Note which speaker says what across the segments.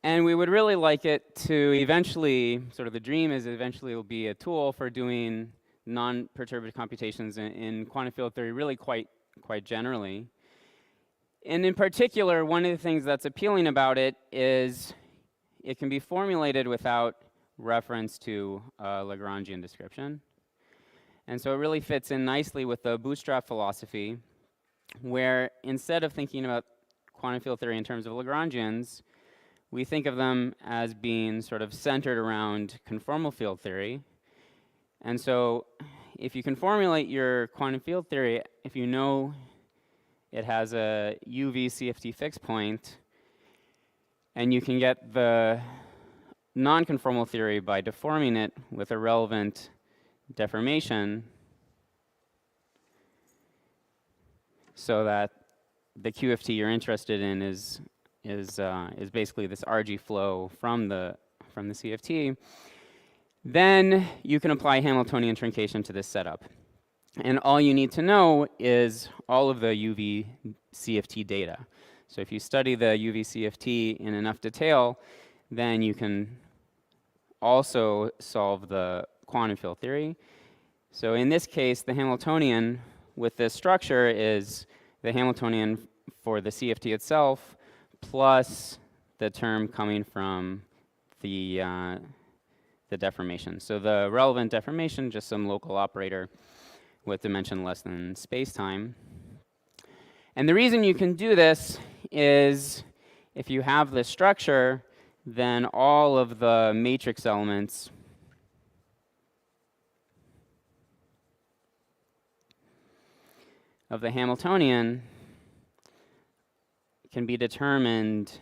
Speaker 1: And we would really like it to eventually, sort of the dream is eventually it will be a tool for doing non-perturbative computations in quantum field theory really quite generally. And in particular, one of the things that's appealing about it is it can be formulated without reference to Lagrangian description. And so it really fits in nicely with the Bootstrap philosophy, where instead of thinking about quantum field theory in terms of Lagrangians, we think of them as being sort of centered around conformal field theory. And so if you can formulate your quantum field theory, if you know it has a UV CFT fixed point, and you can get the non-conformal theory by deforming it with a relevant deformation so that the QFT you're interested in is basically this RG flow from the CFT, then you can apply Hamiltonian truncation to this setup. And all you need to know is all of the UV CFT data. So if you study the UV CFT in enough detail, then you can also solve the quantum field theory. So in this case, the Hamiltonian with this structure is the Hamiltonian for the CFT itself plus the term coming from the deformation. So the relevant deformation, just some local operator with dimension less than space-time. And the reason you can do this is if you have this structure, then all of the matrix elements of the Hamiltonian can be determined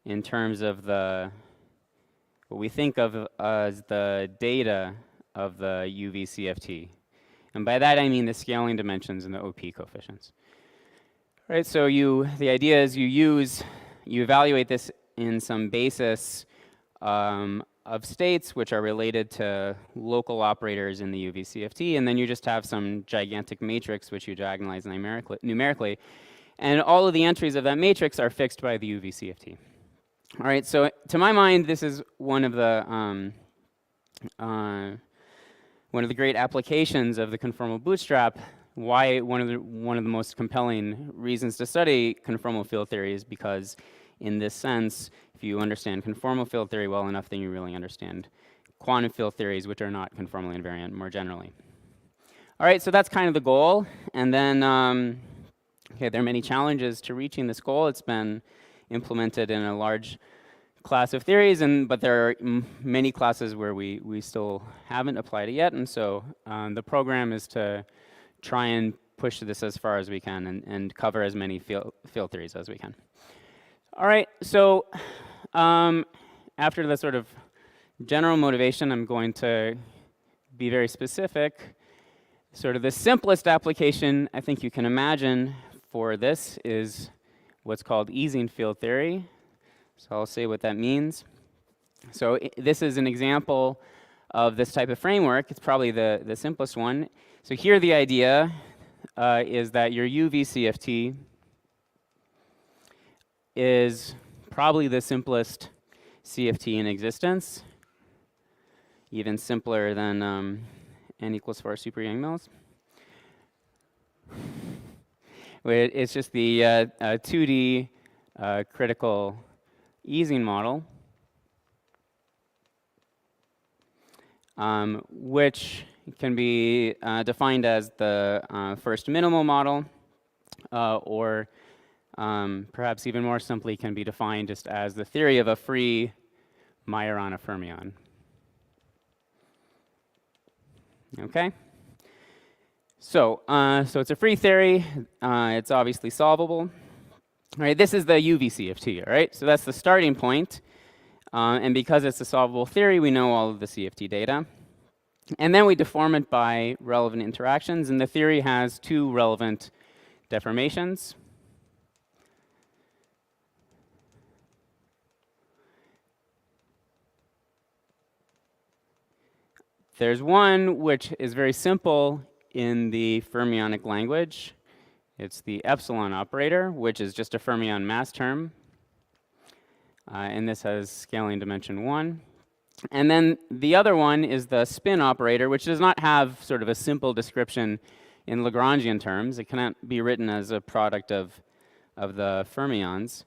Speaker 1: in terms of what we think of as the data of the UV CFT. And by that I mean the scaling dimensions and the OP coefficients. Right, so the idea is you evaluate this in some basis of states which are related to local operators in the UV CFT, and then you just have some gigantic matrix which you diagonalize numerically. And all of the entries of that matrix are fixed by the UV CFT. All right, so to my mind, this is one of the great applications of the conformal bootstrap. Why one of the most compelling reasons to study conformal field theory is because, in this sense, if you understand conformal field theory well enough, then you really understand quantum field theories, which are not conformally invariant more generally. All right, so that's kind of the goal, and then. Okay, there are many challenges to reaching this goal. It's been implemented in a large class of theories, but there are many classes where we still haven't applied it yet, and so the program is to try and push this as far as we can and cover as many field theories as we can. All right, so after the sort of general motivation, I'm going to be very specific. Sort of the simplest application I think you can imagine for this is what's called Ising field theory. So I'll say what that means. So this is an example of this type of framework. It's probably the simplest one. So here the idea is that your UV CFT is probably the simplest CFT in existence, even simpler than n equals 4 super Yang-Mills. It's just the 2D critical Ising model, which can be defined as the first minimal model, or perhaps even more simply can be defined just as the theory of a free Majorana fermion. Okay? So it's a free theory. It's obviously solvable. All right, this is the UV CFT, all right? So that's the starting point. And because it's a solvable theory, we know all of the CFT data. And then we deform it by relevant interactions. And the theory has two relevant deformations. There's one which is very simple in the fermionic language. It's the epsilon operator, which is just a fermion mass term. and this has scaling dimension 1. And then the other one is the spin operator, which does not have sort of a simple description in Lagrangian terms. It cannot be written as a product of the fermions.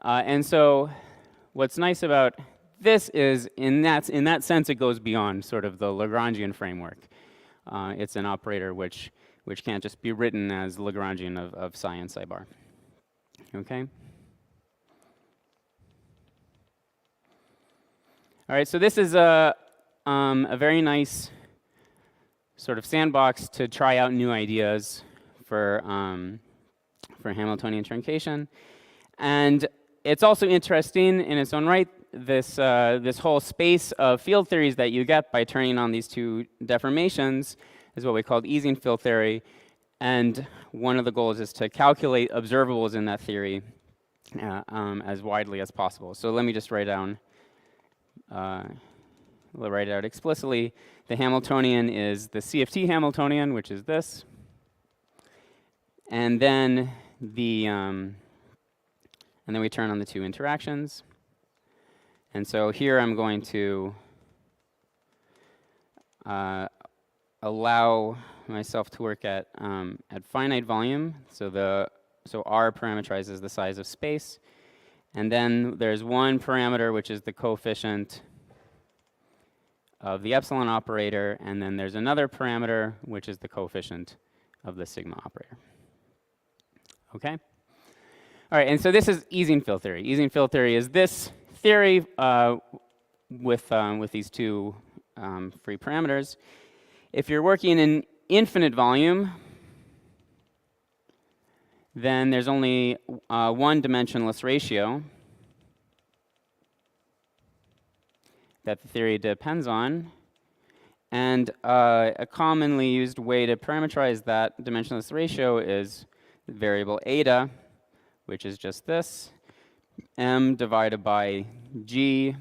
Speaker 1: And so what's nice about this is, in that sense, it goes beyond sort of the Lagrangian framework. It's an operator which can't just be written as Lagrangian of psi and psi bar. Okay? All right, so this is a very nice sort of sandbox to try out new ideas for Hamiltonian truncation. And it's also interesting in its own right, this whole space of field theories that you get by turning on these two deformations is what we call Ising field theory. And one of the goals is to calculate observables in that theory as widely as possible. So let me just write down, we'll write it out explicitly. The Hamiltonian is the CFT Hamiltonian, which is this. And then and then we turn on the two interactions. And so here I'm going to allow myself to work at finite volume. So R parameterizes the size of space. And then there's one parameter which is the coefficient of the epsilon operator, and then there's another parameter which is the coefficient of the sigma operator. Okay? All right, and so this is Ising field theory. Ising field theory is this theory with these two free parameters. If you're working in infinite volume, then there's only one dimensionless ratio that the theory depends on. And a commonly used way to parameterize that dimensionless ratio is the variable eta, which is just this, m divided by g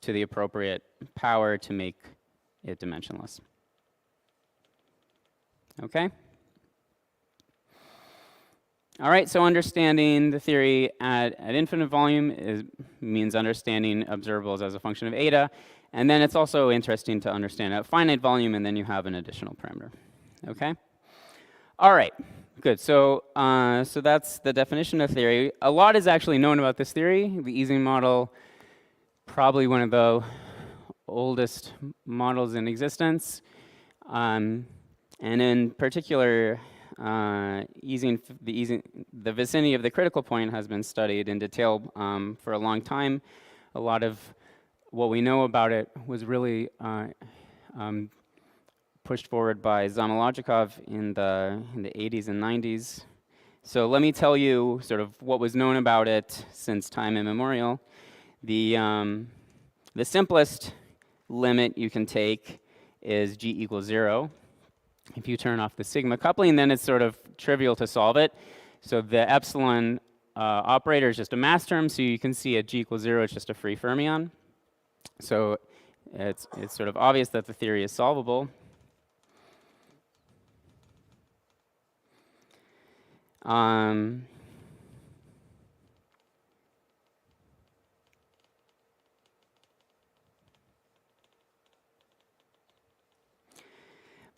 Speaker 1: to the appropriate power to make it dimensionless. Okay? All right, so understanding the theory at infinite volume means understanding observables as a function of eta. And then it's also interesting to understand at finite volume, and then you have an additional parameter. Okay? All right, good. So that's the definition of theory. A lot is actually known about this theory. The Ising model, probably one of the oldest models in existence. And in particular, the vicinity of the critical point has been studied in detail for a long time. A lot of what we know about it was really pushed forward by Zamolodchikov in the 80s and 90s. So let me tell you sort of what was known about it since time immemorial. The simplest limit you can take is g equals 0. If you turn off the sigma coupling, then it's sort of trivial to solve it. So the epsilon operator is just a mass term, so you can see at g equals 0, it's just a free fermion. So it's sort of obvious that the theory is solvable.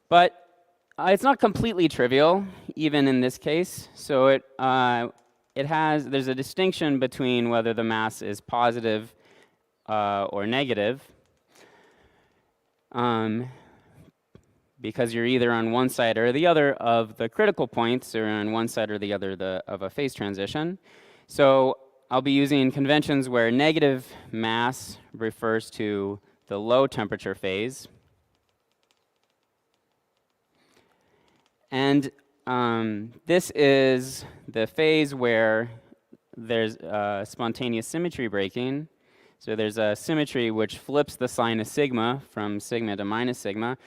Speaker 1: But it's not completely trivial, even in this case. So there's a distinction between whether the mass is positive or negative, because you're either on one side or the other of the critical points, or on one side or the other of a phase transition. So I'll be using conventions where negative mass refers to the low temperature phase. And this is the phase where there's spontaneous symmetry breaking. So there's a symmetry which flips the sign of sigma from sigma to minus sigma.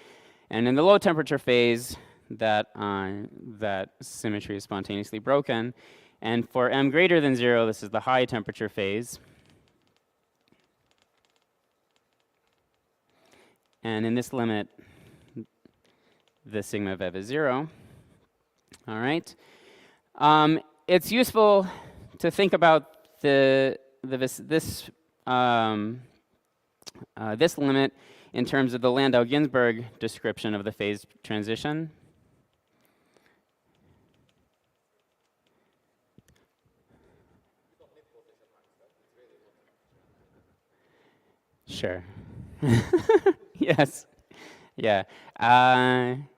Speaker 1: And in the low temperature phase, that symmetry is spontaneously broken. And for m greater than 0, this is the high temperature phase. And in this limit, the sigma of ev is 0. All right. It's useful to think about the this limit in terms of the Landau-Ginzburg description of the phase transition. Sure. Yes. Yeah.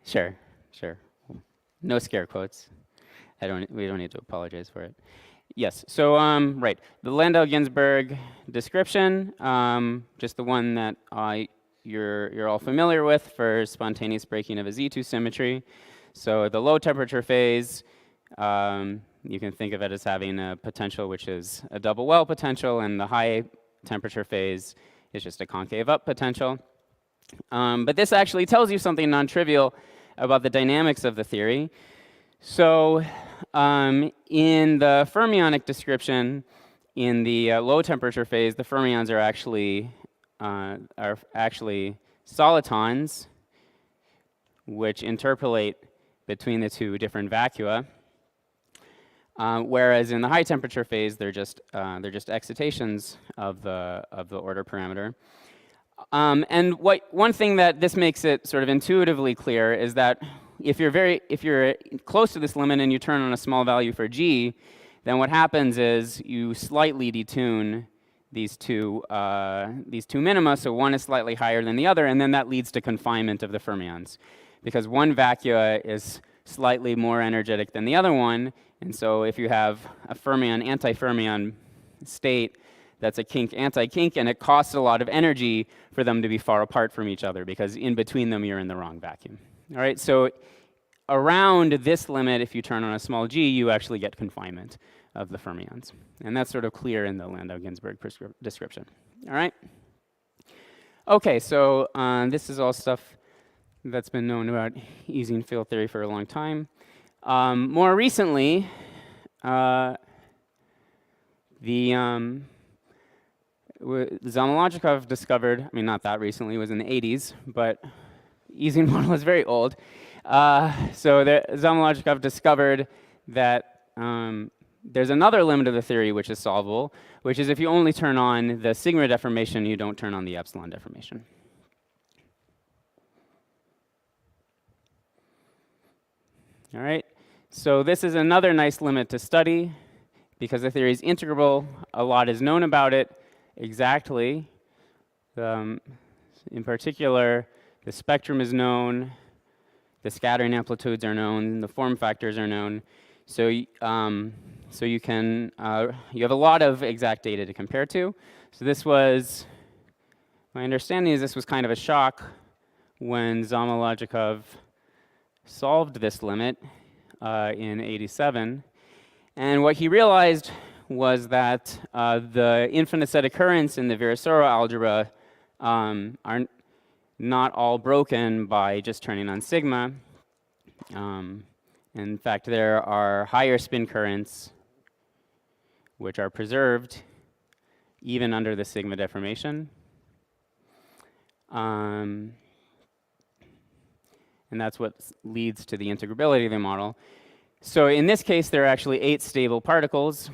Speaker 1: Sure. Sure. No scare quotes. We don't need to apologize for it. Yes. So right, the Landau-Ginzburg description, just the one that you're all familiar with for spontaneous breaking of a Z2 symmetry. So the low temperature phase, you can think of it as having a potential which is a double well potential, and the high temperature phase is just a concave up potential. But this actually tells you something non-trivial about the dynamics of the theory. So in the fermionic description, in the low temperature phase, the fermions are actually solitons, which interpolate between the two different vacua. Whereas in the high temperature phase, they're just excitations of the order parameter. And one thing that this makes it sort of intuitively clear is that if you're close to this limit and you turn on a small value for g, then what happens is you slightly detune these two minima, so one is slightly higher than the other, and then that leads to confinement of the fermions, because one vacua is slightly more energetic than the other one, and so if you have a fermion anti-fermion state, that's a kink anti-kink, and it costs a lot of energy for them to be far apart from each other, because in between them you're in the wrong vacuum. All right, so around this limit, if you turn on a small g, you actually get confinement of the fermions. And that's sort of clear in the Landau-Ginzburg description. All right? Okay, so this is all stuff that's been known about Ising field theory for a long time. More recently, Zamolodchikov discovered, I mean, not that recently, it was in the 80s, but Ising model is very old. So Zamolodchikov discovered that there's another limit of the theory which is solvable, which is if you only turn on the sigma deformation, you don't turn on the epsilon deformation. All right, so this is another nice limit to study because the theory is integrable. A lot is known about it exactly. In particular, the spectrum is known, the scattering amplitudes are known, the form factors are known. So, you have a lot of exact data to compare to. So this was, my understanding is this was kind of a shock when Zamolodchikov solved this limit in '87. And what he realized was that the infinite set occurrence in the Virasoro algebra are not all broken by just turning on sigma. In fact, there are higher spin currents which are preserved even under the sigma deformation. And that's what leads to the integrability of the model. So in this case, there are actually 8 stable particles.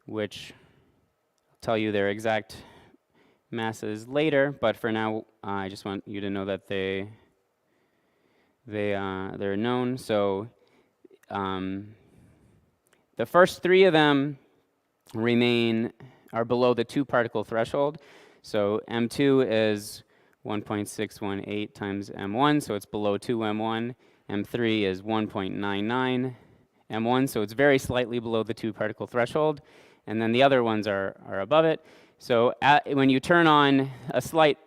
Speaker 1: Which I'll tell you their exact masses later, but for now, I just want you to know that they're known. So the first 3 of them are below the 2-particle threshold. So M2 is 1.618 times M1, so it's below 2 M1. M3 is 1.99 M1, so it's very slightly below the 2-particle threshold. And then the other ones are above it. So when you turn on a slight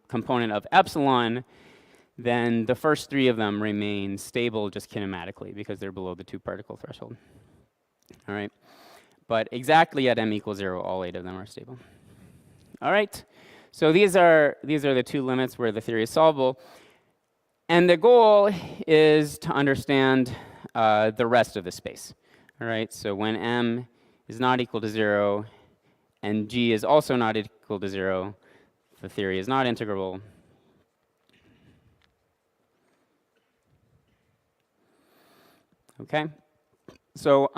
Speaker 1: component of epsilon, then the first 3 of them remain stable just kinematically because they're below the 2-particle threshold. All right, but exactly at m equals 0, all 8 of them are stable. All right, so these are the 2 limits where the theory is solvable. And the goal is to understand the rest of the space. All right, so when m is not equal to 0 and g is also not equal to 0, the theory is not integrable. Okay, so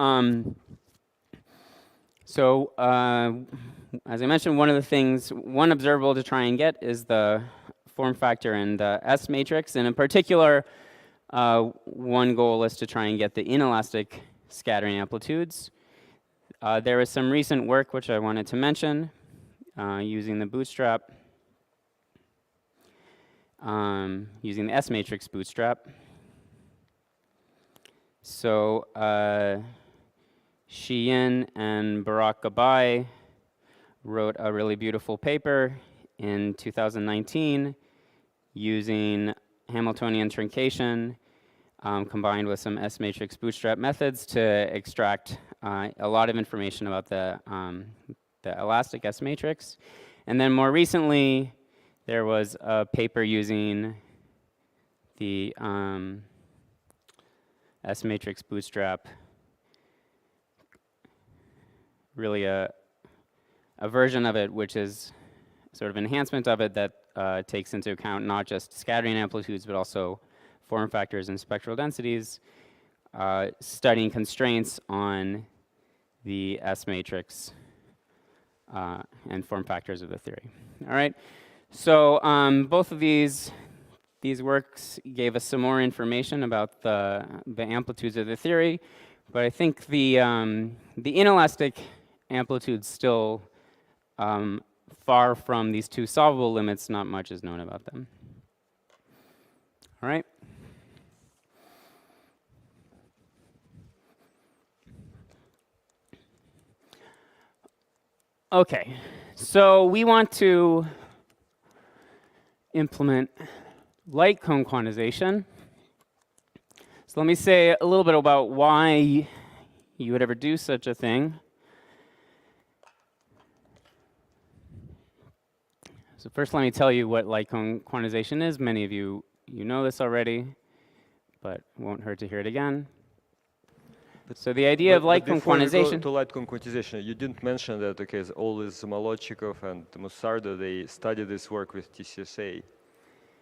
Speaker 1: as I mentioned, one observable to try and get is the form factor and the S matrix, and in particular, one goal is to try and get the inelastic scattering amplitudes. There is some recent work which I wanted to mention using the Bootstrap, using the S matrix Bootstrap. So Shi-Yin and Barak Gabai wrote a really beautiful paper in 2019 using Hamiltonian truncation combined with some S-matrix bootstrap methods to extract a lot of information about the elastic S-matrix. And then more recently, there was a paper using the S-matrix bootstrap, really a version of it which is sort of enhancement of it that takes into account not just scattering amplitudes but also form factors and spectral densities, studying constraints on the S-matrix and form factors of the theory. All right, so both of these works gave us some more information about the amplitudes of the theory, but I think the inelastic amplitudes still far from these two solvable limits. Not much is known about them. All right. Okay, so we want to implement light cone quantization. So let me say a little bit about why you would ever do such a thing. So first let me tell you what light cone quantization is. Many of you know this already, but it won't hurt to hear it again. So the idea of light cone quantization.
Speaker 2: To light cone quantization, you didn't mention that, okay, all is Molodchikov and Musardo, they studied this work with TCSA.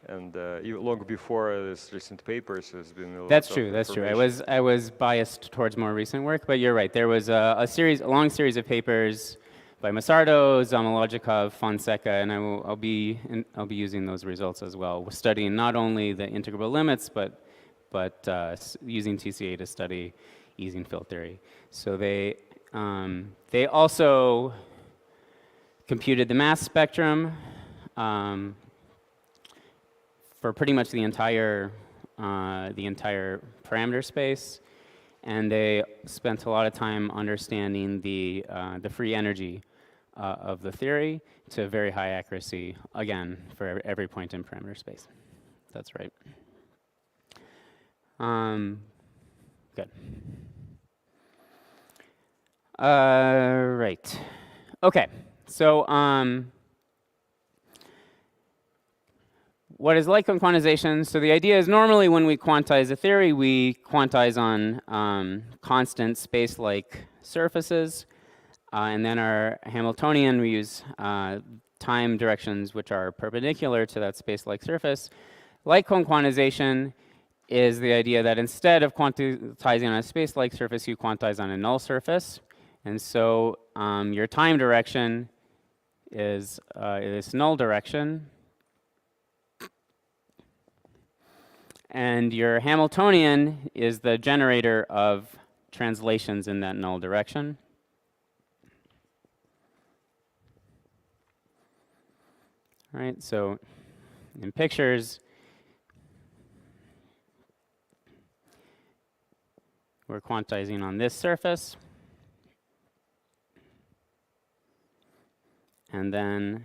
Speaker 2: And long before this recent papers, there's been a lot
Speaker 1: That's true. I was biased towards more recent work, but you're right. There was a long series of papers by Musardo, Zamolodchikov, Fonseca, and I'll be using those results as well, studying not only the integrable limits, but using TCA to study Ising field theory. So they also computed the mass spectrum for pretty much the entire parameter space, and they spent a lot of time understanding the free energy of the theory to very high accuracy, again, for every point in parameter space. That's right. Good. Right. Okay. So what is light cone quantization? So the idea is normally when we quantize a theory, we quantize on constant space-like surfaces. And then our Hamiltonian, we use time directions which are perpendicular to that space-like surface. Light cone quantization is the idea that instead of quantizing on a space-like surface, you quantize on a null surface. And so your time direction is this null direction. And your Hamiltonian is the generator of translations in that null direction. All right, so in pictures, we're quantizing on this surface. And then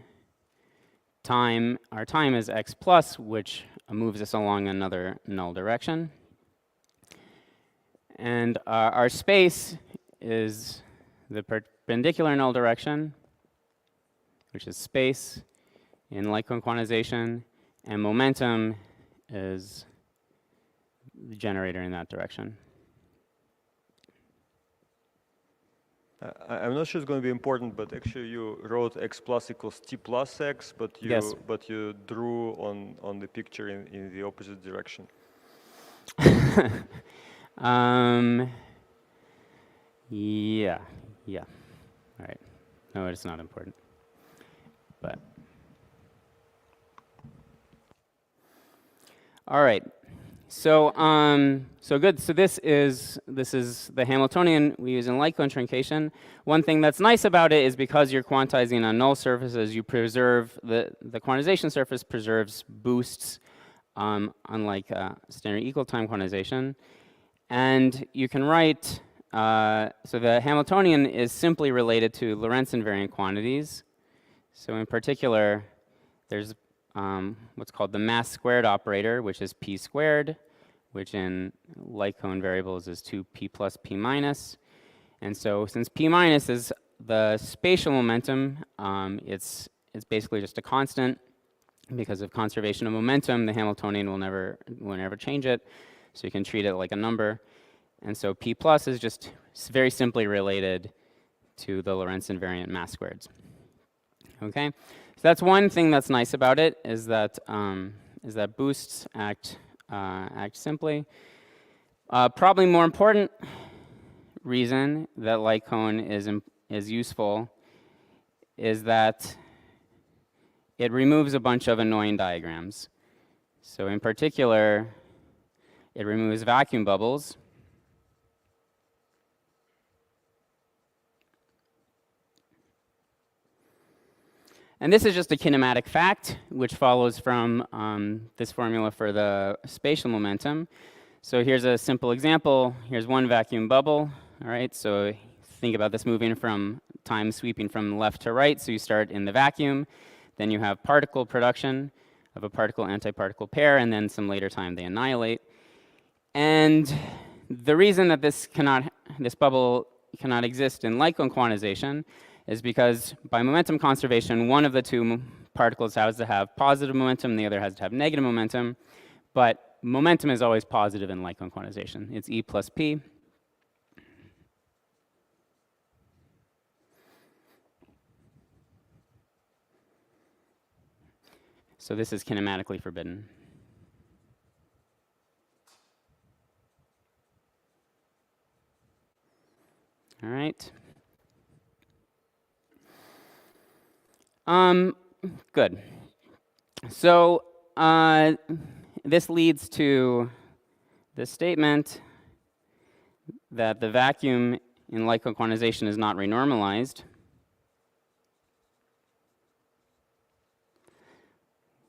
Speaker 1: our time is x plus, which moves us along another null direction. And our space is the perpendicular null direction, which is space in light cone quantization, and momentum is the generator in that direction.
Speaker 2: I'm not sure it's going to be important, but actually you wrote x plus equals t plus x, but you drew on the picture in the opposite direction.
Speaker 1: Yeah, yeah. All right. No, it's not important. But all right. So good. So this is the Hamiltonian we use in light cone truncation. One thing that's nice about it is because you're quantizing on null surfaces, you preserve the quantization surface preserves boosts, unlike standard equal time quantization. And you can write so the Hamiltonian is simply related to Lorentz invariant quantities. So in particular, there's what's called the mass squared operator, which is p squared, which in light cone variables is 2p plus p minus. And so since p minus is the spatial momentum, it's basically just a constant. Because of conservation of momentum, the Hamiltonian will never change it. So you can treat it like a number. And so p plus is just very simply related to the Lorentz invariant mass squareds. Okay, so that's one thing that's nice about it is that boosts act simply. Probably more important reason that light cone is useful is that it removes a bunch of annoying diagrams. So in particular, it removes vacuum bubbles. And this is just a kinematic fact, which follows from this formula for the spatial momentum. So here's a simple example. Here's one vacuum bubble. All right, so think about this moving from time sweeping from left to right. So you start in the vacuum. Then you have particle production of a particle-antiparticle pair, and then some later time they annihilate. And the reason that this bubble cannot exist in light cone quantization is because by momentum conservation, one of the two particles has to have positive momentum, the other has to have negative momentum. But momentum is always positive in light cone quantization. It's E plus P. So this is kinematically forbidden. All right. Good. So this leads to the statement that the vacuum in light cone quantization is not renormalized.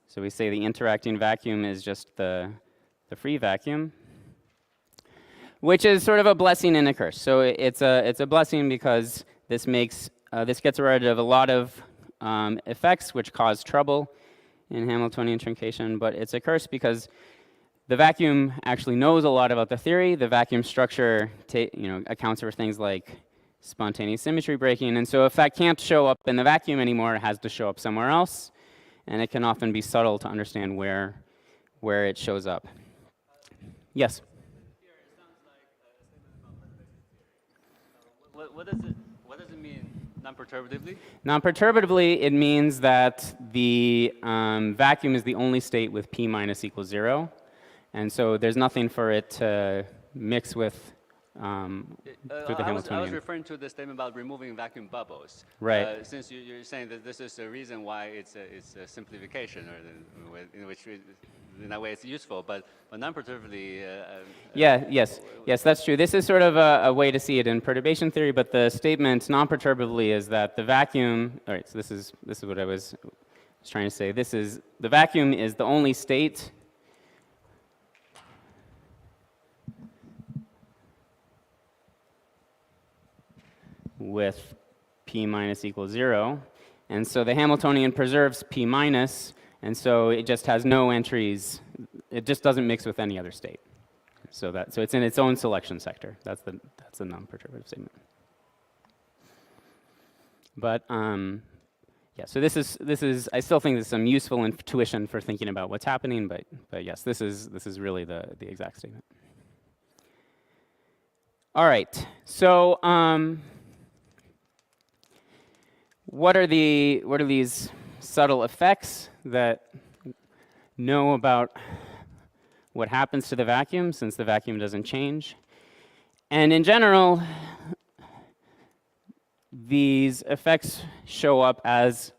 Speaker 1: So we say the interacting vacuum is just the free vacuum, which is sort of a blessing and a curse. So it's a blessing because this gets rid of a lot of effects which cause trouble in Hamiltonian truncation, but it's a curse because the vacuum actually knows a lot about the theory. The vacuum structure accounts for things like spontaneous symmetry breaking, and so if that can't show up in the vacuum anymore, it has to show up somewhere else, and it can often be subtle to understand where it shows up. Yes?
Speaker 3: What does it mean, non-perturbatively?
Speaker 1: Non-perturbatively, it means that the vacuum is the only state with p minus equals 0. And so there's nothing for it to mix with through the Hamiltonian.
Speaker 3: I was referring to the statement about removing vacuum bubbles.
Speaker 1: Right.
Speaker 3: Since you're saying that this is the reason why it's a simplification, or in which in that way it's useful, but non-perturbatively.
Speaker 1: Yes, that's true. This is sort of a way to see it in perturbation theory, but the statement non-perturbably is that the vacuum. All right, so this is what I was trying to say. The vacuum is the only state with p minus equals 0. And so the Hamiltonian preserves p minus, and so it just has no entries. It just doesn't mix with any other state. So it's in its own selection sector. That's the non-perturbative statement. But yeah, so this is I still think there's some useful intuition for thinking about what's happening, but yes, this is really the exact statement. All right. So what are these subtle effects that know about what happens to the vacuum, since the vacuum doesn't change? And in general, these effects show up as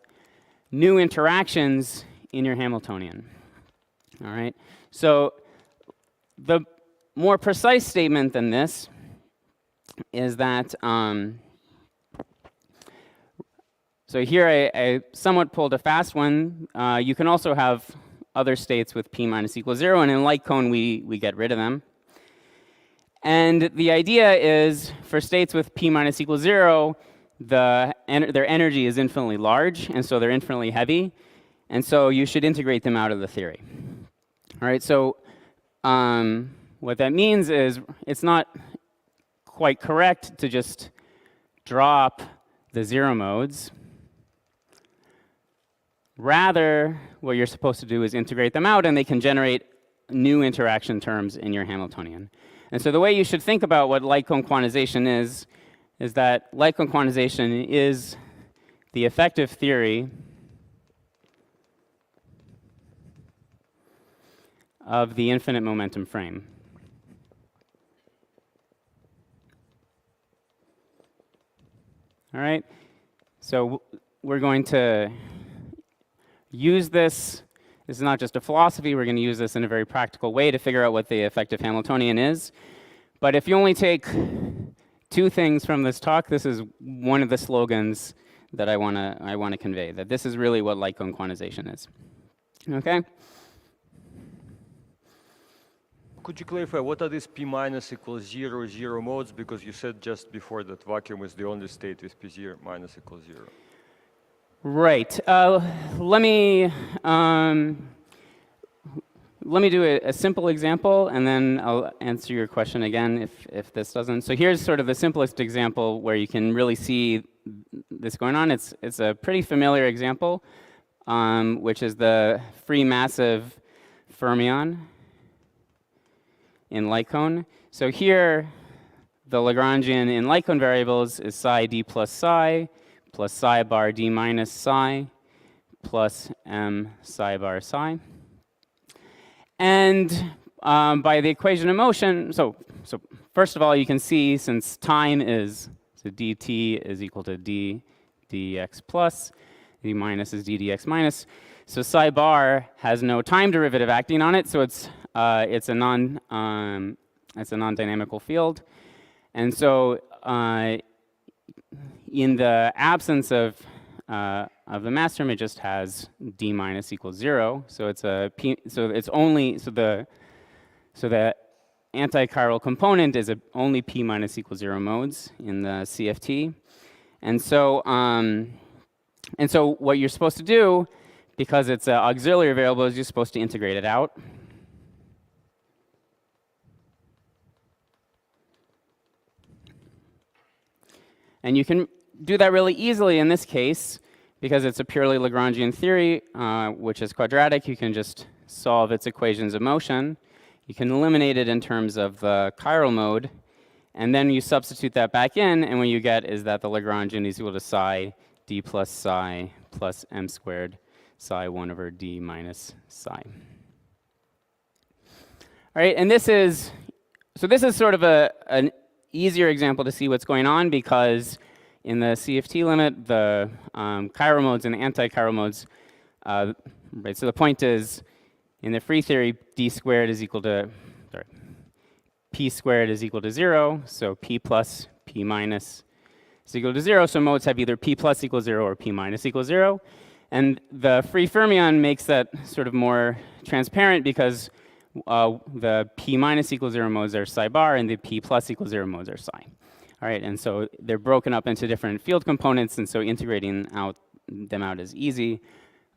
Speaker 1: new interactions in your Hamiltonian. All right? So the more precise statement than this is that, so here I somewhat pulled a fast one. You can also have other states with p minus equals 0, and in light cone we get rid of them. And the idea is for states with p minus equals 0, their energy is infinitely large, and so they're infinitely heavy, and so you should integrate them out of the theory. All right, so what that means is it's not quite correct to just drop the zero modes. Rather, what you're supposed to do is integrate them out, and they can generate new interaction terms in your Hamiltonian. And so the way you should think about what light cone quantization is that light cone quantization is the effective theory of the infinite momentum frame. All right? So we're going to use this. This is not just a philosophy. We're going to use this in a very practical way to figure out what the effective Hamiltonian is. But if you only take two things from this talk, this is one of the slogans that I want to convey, that this is really what light cone quantization is. Okay?
Speaker 2: Could you clarify what are these p minus equals 0, 0 modes? Because you said just before that vacuum is the only state with p 0 minus equals 0.
Speaker 1: Right. Let me do a simple example, and then I'll answer your question again if this doesn't. So here's sort of the simplest example where you can really see this going on. It's a pretty familiar example, which is the free massive fermion in light cone. So here, the Lagrangian in light cone variables is psi d plus psi bar d minus psi plus m psi bar psi. And by the equation of motion, so first of all, you can see since time is, so dt is equal to d dx plus, d minus is d dx minus. So psi bar has no time derivative acting on it, so it's a non-dynamical field. And so in the absence of the mass term, it just has d minus equals 0. So it's a p. So it's only the antichiral component is only p minus equals 0 modes in the CFT. And so what you're supposed to do, because it's an auxiliary variable, is you're supposed to integrate it out. And you can do that really easily in this case, because it's a purely Lagrangian theory, which is quadratic. You can just solve its equations of motion. You can eliminate it in terms of the chiral mode, and then you substitute that back in, and what you get is that the Lagrangian is equal to psi d plus psi plus m squared psi 1 over d minus psi. All right, and this is sort of an easier example to see what's going on, because in the CFT limit, the chiral modes and the anti-chiral modes, right, so the point is, in the free theory, d squared is equal to, p squared is equal to 0, so p plus p minus is equal to 0, so modes have either p plus equals 0 or p minus equals 0. And the free fermion makes that sort of more transparent, because the p minus equals 0 modes are psi bar, and the p plus equals 0 modes are psi. All right, and so they're broken up into different field components, and so integrating them out is easy.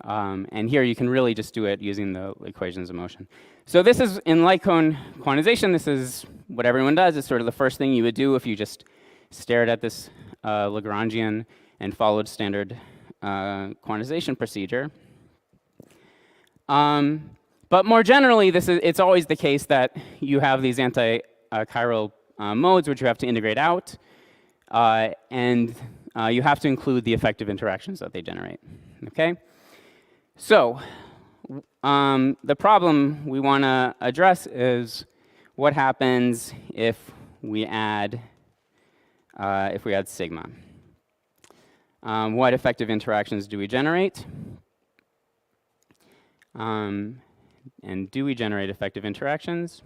Speaker 1: And here you can really just do it using the equations of motion. So this is, in light cone quantization, this is what everyone does. It's sort of the first thing you would do if you just stared at this Lagrangian and followed standard quantization procedure. But more generally, it's always the case that you have these anti-chiral modes which you have to integrate out, and you have to include the effective interactions that they generate. Okay? So the problem we want to address is what happens if we add sigma. What effective interactions do we generate? And do we generate effective interactions?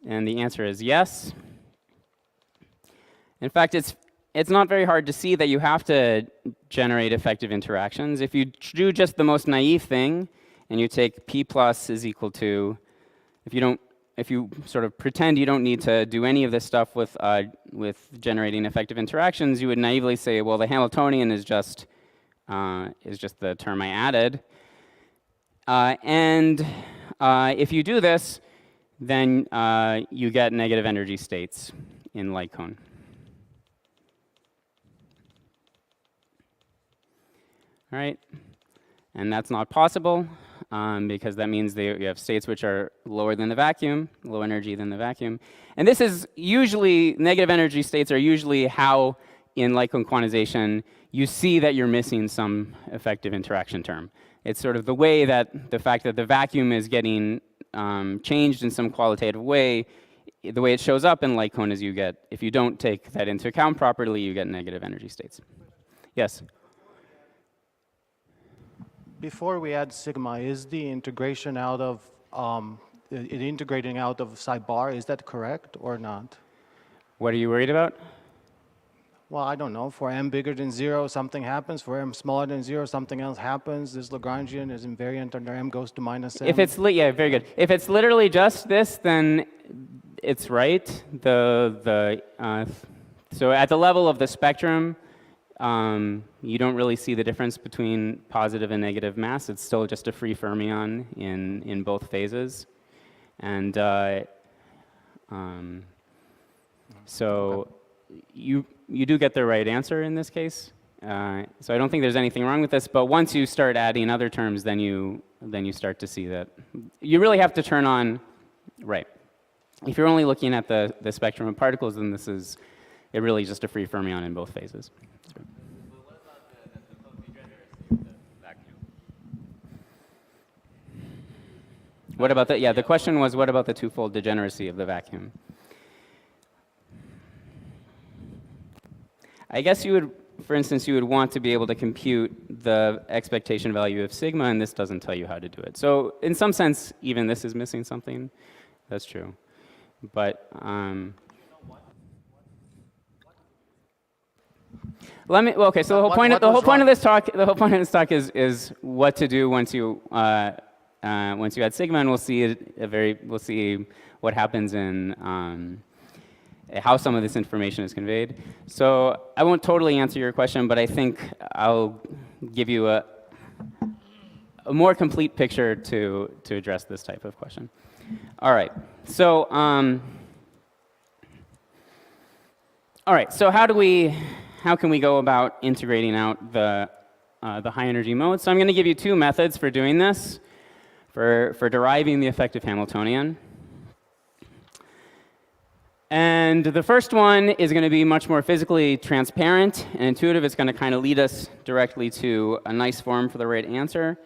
Speaker 1: And the answer is yes. In fact, it's not very hard to see that you have to generate effective interactions. If you do just the most naive thing, and you take p plus is equal to, if you sort of pretend you don't need to do any of this stuff with generating effective interactions, you would naively say, well, the Hamiltonian is just the term I added. If you do this, then you get negative energy states in light cone. All right, and that's not possible because that means you have states which are lower than the vacuum, low energy than the vacuum. And this is usually, negative energy states are usually how in light cone quantization you see that you're missing some effective interaction term. It's sort of the way that the fact that the vacuum is getting changed in some qualitative way, the way it shows up in light cone is if you don't take that into account properly, you get negative energy states. Yes?
Speaker 4: Before we add sigma, is the integration out of, integrating out of psi bar, is that correct or not?
Speaker 1: What are you worried about?
Speaker 4: Well, I don't know. For m bigger than 0, something happens. For m smaller than 0, something else happens. This Lagrangian is invariant under m goes to minus m.
Speaker 1: If it's yeah, very good. If it's literally just this, then it's right. So at the level of the spectrum, you don't really see the difference between positive and negative mass. It's still just a free fermion in both phases, and so you do get the right answer in this case. So I don't think there's anything wrong with this. But once you start adding other terms, then you start to see that you really have to turn on right. If you're only looking at the spectrum of particles, then this is really just a free fermion in both phases.
Speaker 3: What about the co-degeneracy of the vacuum?
Speaker 1: What about that? Yeah, the question was, what about the twofold degeneracy of the vacuum? I guess you would, for instance, you would want to be able to compute the expectation value of sigma, and this doesn't tell you how to do it. So in some sense, even this is missing something. That's true. But okay. So the whole point of this talk is what to do once you add sigma, and we'll see what happens in how some of this information is conveyed. So I won't totally answer your question, but I think I'll give you a more complete picture to address this type of question. All right. So so how can we go about integrating out the high energy modes? So I'm going to give you two methods for doing this, for deriving the effective Hamiltonian. And the first one is going to be much more physically transparent and intuitive. It's going to kind of lead us directly to a nice form for the right answer.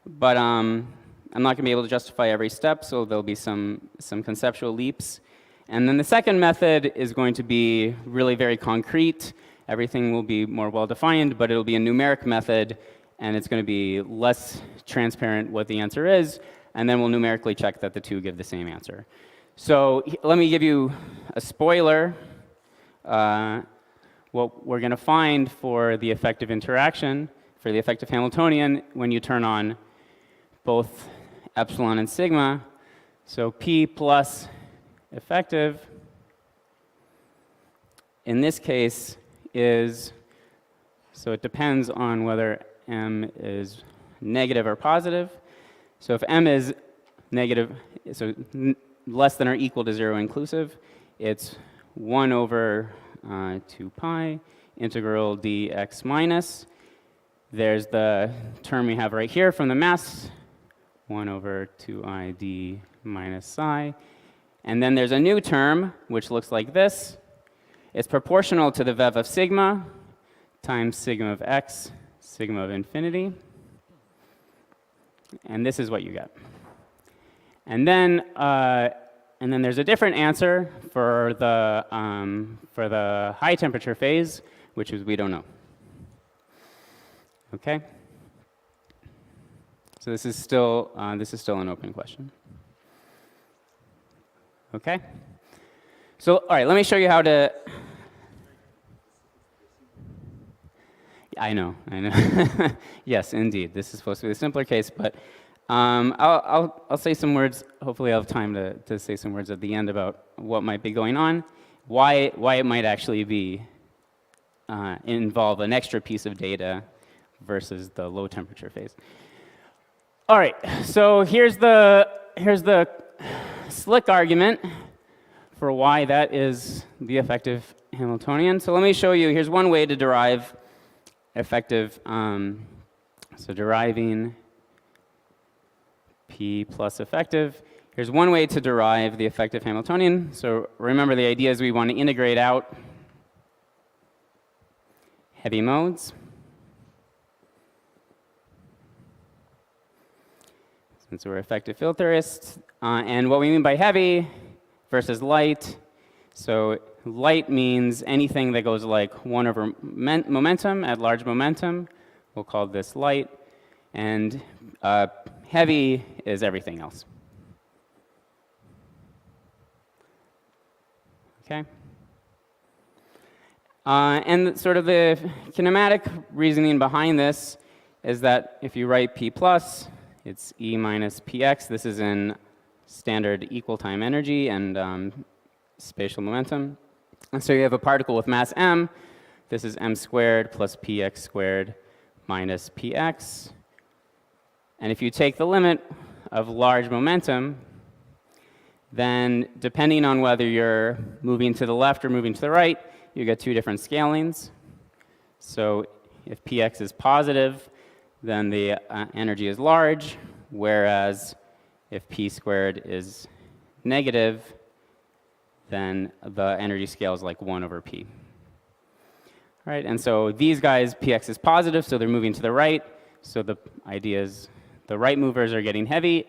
Speaker 1: But I'm not going to be able to justify every step, so there'll be some conceptual leaps. And then the second method is going to be really very concrete. Everything will be more well-defined, but it'll be a numeric method, and it's going to be less transparent what the answer is, and then we'll numerically check that the two give the same answer. So let me give you a spoiler. What we're going to find for the effective interaction, for the effective Hamiltonian, when you turn on both epsilon and sigma, so P plus effective, in this case, so it depends on whether m is negative or positive. So if m is negative, so less than or equal to 0 inclusive, it's 1 over 2 pi integral dx minus. There's the term we have right here from the mass, 1 over 2I d minus psi. And then there's a new term, which looks like this. It's proportional to the vev of sigma times sigma of x, sigma of infinity. And this is what you get. And then there's a different answer for the high temperature phase, which is we don't know. Okay. So this is still an open question. Okay. So all right, let me show you how to. I know. Yes, indeed. This is supposed to be the simpler case, but I'll say some words. Hopefully, I'll have time to say some words at the end about what might be going on, why it might actually be involve an extra piece of data versus the low temperature phase. All right. So here's the slick argument for why that is the effective Hamiltonian. So let me show you. Here's one way to derive effective, so deriving P plus effective. Here's one way to derive the effective Hamiltonian. So remember, the idea is we want to integrate out heavy modes. Since we're effective field theorists. And what we mean by heavy versus light. So light means anything that goes like 1 over momentum at large momentum. We'll call this light. And heavy is everything else. Okay? And sort of the kinematic reasoning behind this is that if you write P plus, it's E minus Px. This is in standard equal time energy and spatial momentum. And so you have a particle with mass m. This is m squared plus px squared minus px. And if you take the limit of large momentum, then depending on whether you're moving to the left or moving to the right, you get two different scalings. So if px is positive, then the energy is large, whereas if p squared is negative, then the energy scale is like 1 over p. All right, and so these guys, px is positive, so they're moving to the right. So the idea is the right movers are getting heavy,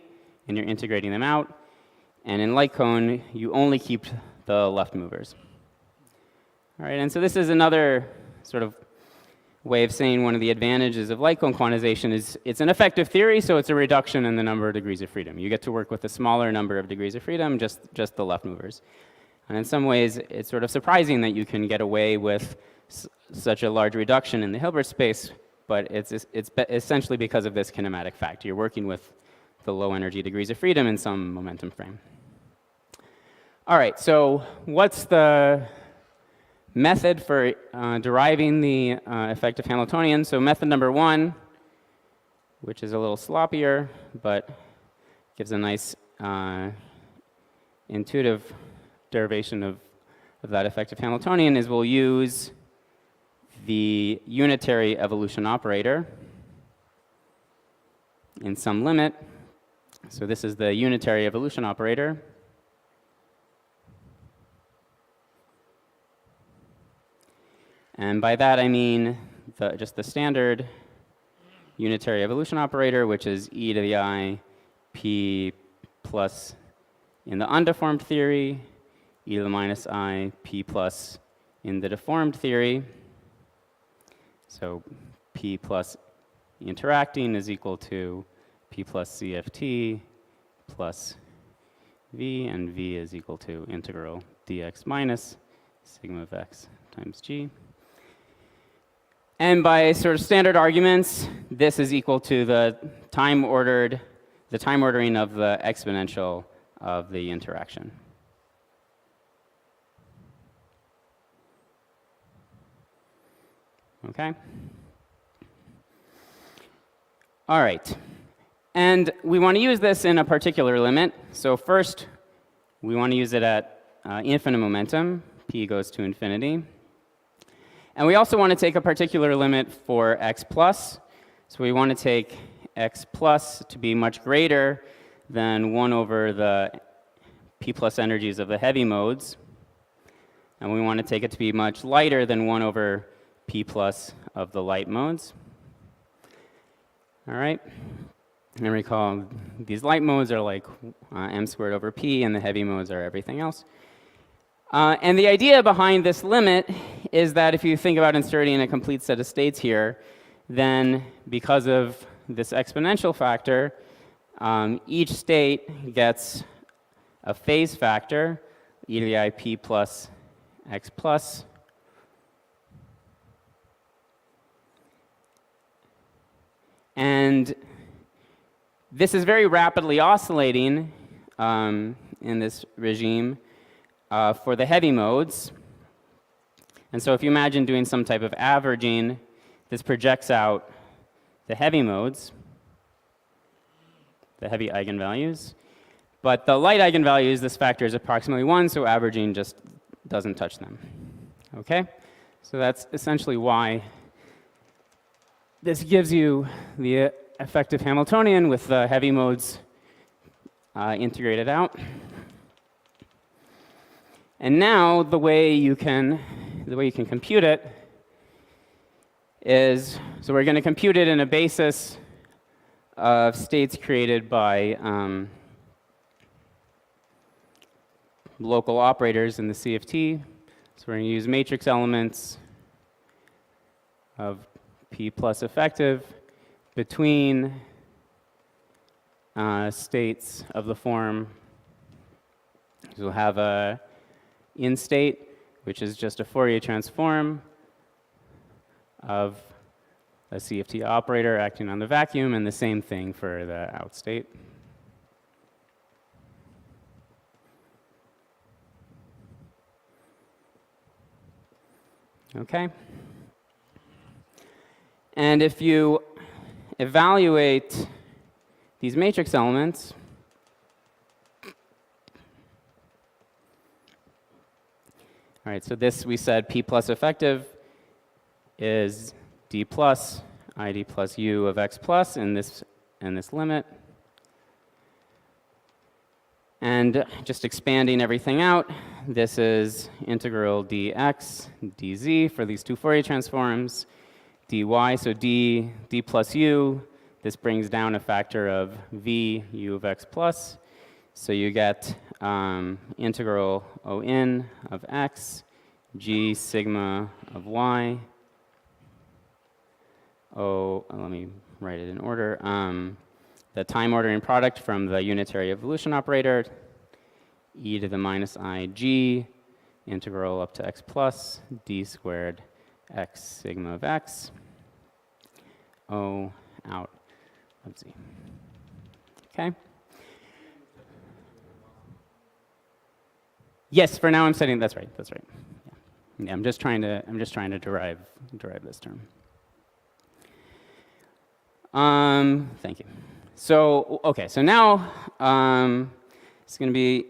Speaker 1: and you're integrating them out. And in light cone, you only keep the left movers. All right, and so this is another sort of way of saying one of the advantages of light cone quantization is it's an effective theory, so it's a reduction in the number of degrees of freedom. You get to work with a smaller number of degrees of freedom, just the left movers. And in some ways, it's sort of surprising that you can get away with such a large reduction in the Hilbert space, but it's essentially because of this kinematic fact. You're working with the low energy degrees of freedom in some momentum frame. All right, so what's the method for deriving the effective Hamiltonian? So method number 1, which is a little sloppier, but gives a nice intuitive derivation of that effective Hamiltonian, is we'll use the unitary evolution operator in some limit. So this is the unitary evolution operator. And by that I mean just the standard unitary evolution operator, which is e to the I p plus in the undeformed theory, e to the minus I p plus in the deformed theory. So p plus interacting is equal to p plus CFT plus v, and v is equal to integral dx minus sigma of x times g. And by sort of standard arguments, this is equal to the time ordering of the exponential of the interaction. Okay? All right. And we want to use this in a particular limit. So first, we want to use it at infinite momentum. P goes to infinity. And we also want to take a particular limit for x plus. So we want to take x plus to be much greater than 1 over the p plus energies of the heavy modes. And we want to take it to be much lighter than 1 over p plus of the light modes. All right. And recall, these light modes are like m squared over p, and the heavy modes are everything else. And the idea behind this limit is that if you think about inserting a complete set of states here, then because of this exponential factor, each state gets a phase factor, e to the I p plus x plus. And this is very rapidly oscillating in this regime for the heavy modes. And so if you imagine doing some type of averaging, this projects out the heavy modes, the heavy eigenvalues. But the light eigenvalues, this factor is approximately 1, so averaging just doesn't touch them. Okay? So that's essentially why this gives you the effective Hamiltonian with the heavy modes integrated out. And now the way you can compute it is, so we're going to compute it in a basis of states created by local operators in the CFT. So we're going to use matrix elements of P plus effective between states of the form. So we'll have a in state, which is just a Fourier transform of a CFT operator acting on the vacuum, and the same thing for the out state. Okay. And if you evaluate these matrix elements, all right, so this we said P plus effective is D plus ID plus U of X plus in this limit. And just expanding everything out, this is integral dx dz for these two Fourier transforms, dy, so d plus u, this brings down a factor of v u of x plus. So you get integral on of x, g sigma of y, let me write it in order. The time ordering product from the unitary evolution operator, e to the minus I g, integral up to x plus, d squared x sigma of x, o out of z. Okay? Yes, for now I'm setting, that's right. Yeah, I'm just trying to derive this term. Thank you. So, okay, so now it's going to be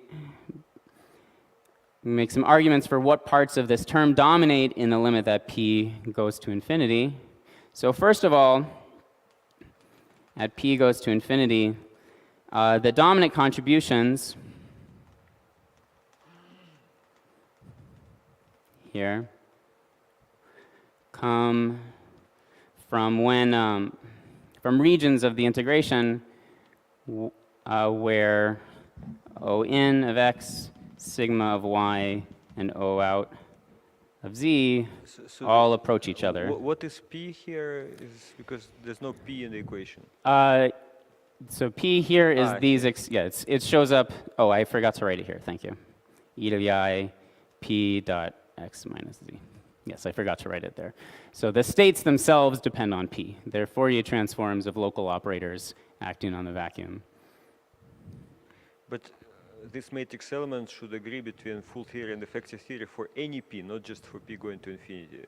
Speaker 1: make some arguments for what parts of this term dominate in the limit that p goes to infinity. So first of all, at p goes to infinity, the dominant contributions here come from when from regions of the integration where O in of x, sigma of y, and O out of z
Speaker 2: So
Speaker 1: all approach each other.
Speaker 2: What is P here? Is because there's no P in the equation.
Speaker 1: So P here is these, it shows up, oh, I forgot to write it here, thank you. E to the I, P dot x minus z. Yes, I forgot to write it there. So the states themselves depend on P. They're Fourier transforms of local operators acting on the vacuum.
Speaker 2: But this matrix element should agree between full theory and effective theory for any P, not just for P going to infinity.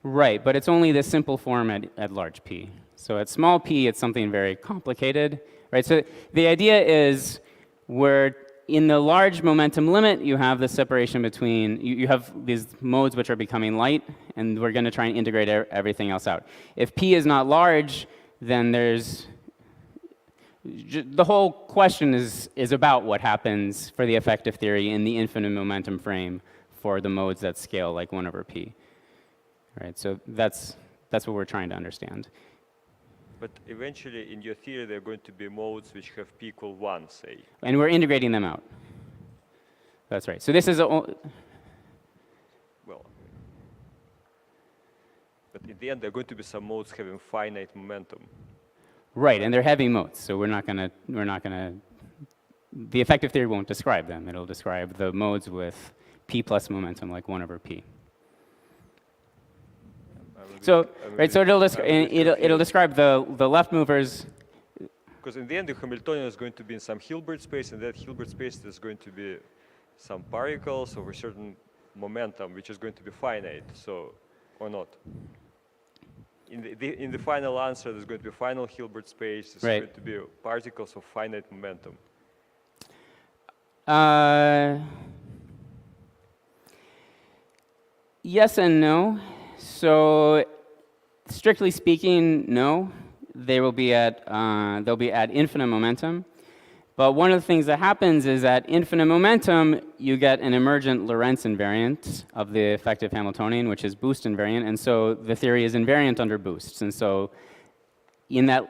Speaker 1: Right, but it's only the simple form at large P. So at small p, it's something very complicated. Right? So the idea is we're in the large momentum limit, you have the separation between, you have these modes which are becoming light, and we're going to try and integrate everything else out. If p is not large, then there's, the whole question is about what happens for the effective theory in the infinite momentum frame for the modes that scale like 1 over p. Right, so that's what we're trying to understand.
Speaker 2: But eventually, in your theory, there are going to be modes which have p equal 1, say.
Speaker 1: And we're integrating them out. That's right. So this is
Speaker 2: Well, but in the end, there are going to be some modes having finite momentum.
Speaker 1: right, and they're heavy modes. So we're not gonna the effective theory won't describe them. It'll describe the modes with p plus momentum, like 1 over p. So right, so it'll describe the left movers.
Speaker 2: Because in the end, the Hamiltonian is going to be in some Hilbert space, and that Hilbert space there's going to be some particles of a certain momentum, which is going to be finite. So, or not. In the final answer, there's going to be final Hilbert space. There's going to be particles of finite momentum.
Speaker 1: Yes and no. So, strictly speaking, no. They'll be at infinite momentum. But one of the things that happens is at infinite momentum, you get an emergent Lorentz invariant of the effective Hamiltonian, which is boost invariant, and so the theory is invariant under boosts. And so, in that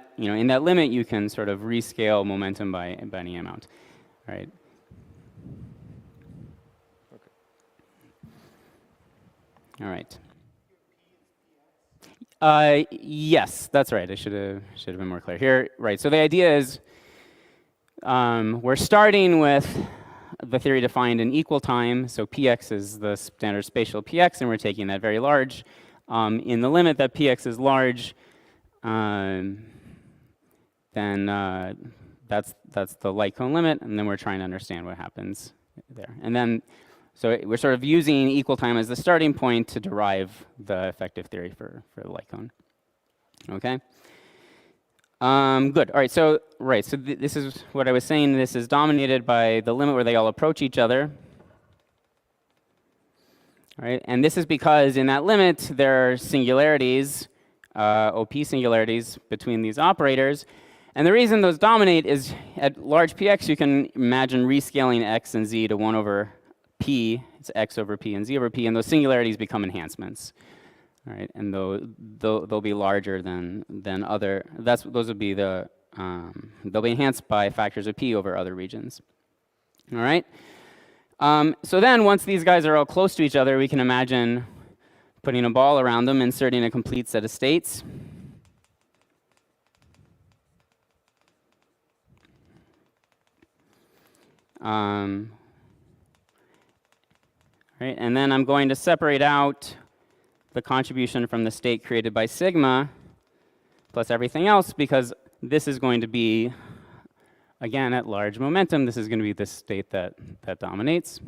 Speaker 1: limit, you can sort of rescale momentum by any amount, right? All right. Yes, that's right. I should have been more clear here. Right. So the idea is we're starting with the theory defined in equal time. So px is the standard spatial px, and we're taking that very large. In the limit that px is large, then that's the light cone limit, and then we're trying to understand what happens there. And then so we're sort of using equal time as the starting point to derive the effective theory for the light cone. Okay. Good. All right. So this is what I was saying. This is dominated by the limit where they all approach each other. All right. And this is because in that limit there are singularities, OP singularities between these operators. And the reason those dominate is at large px you can imagine rescaling x and z to 1 over p, it's x over p and z over p, and those singularities become enhancements, all right? And they'll be larger than other. Those would be they'll be enhanced by factors of p over other regions, all right? So then once these guys are all close to each other, we can imagine putting a ball around them, inserting a complete set of states. Right, and then I'm going to separate out the contribution from the state created by sigma plus everything else, because this is going to be, again, at large momentum, this is going to be the state that dominates.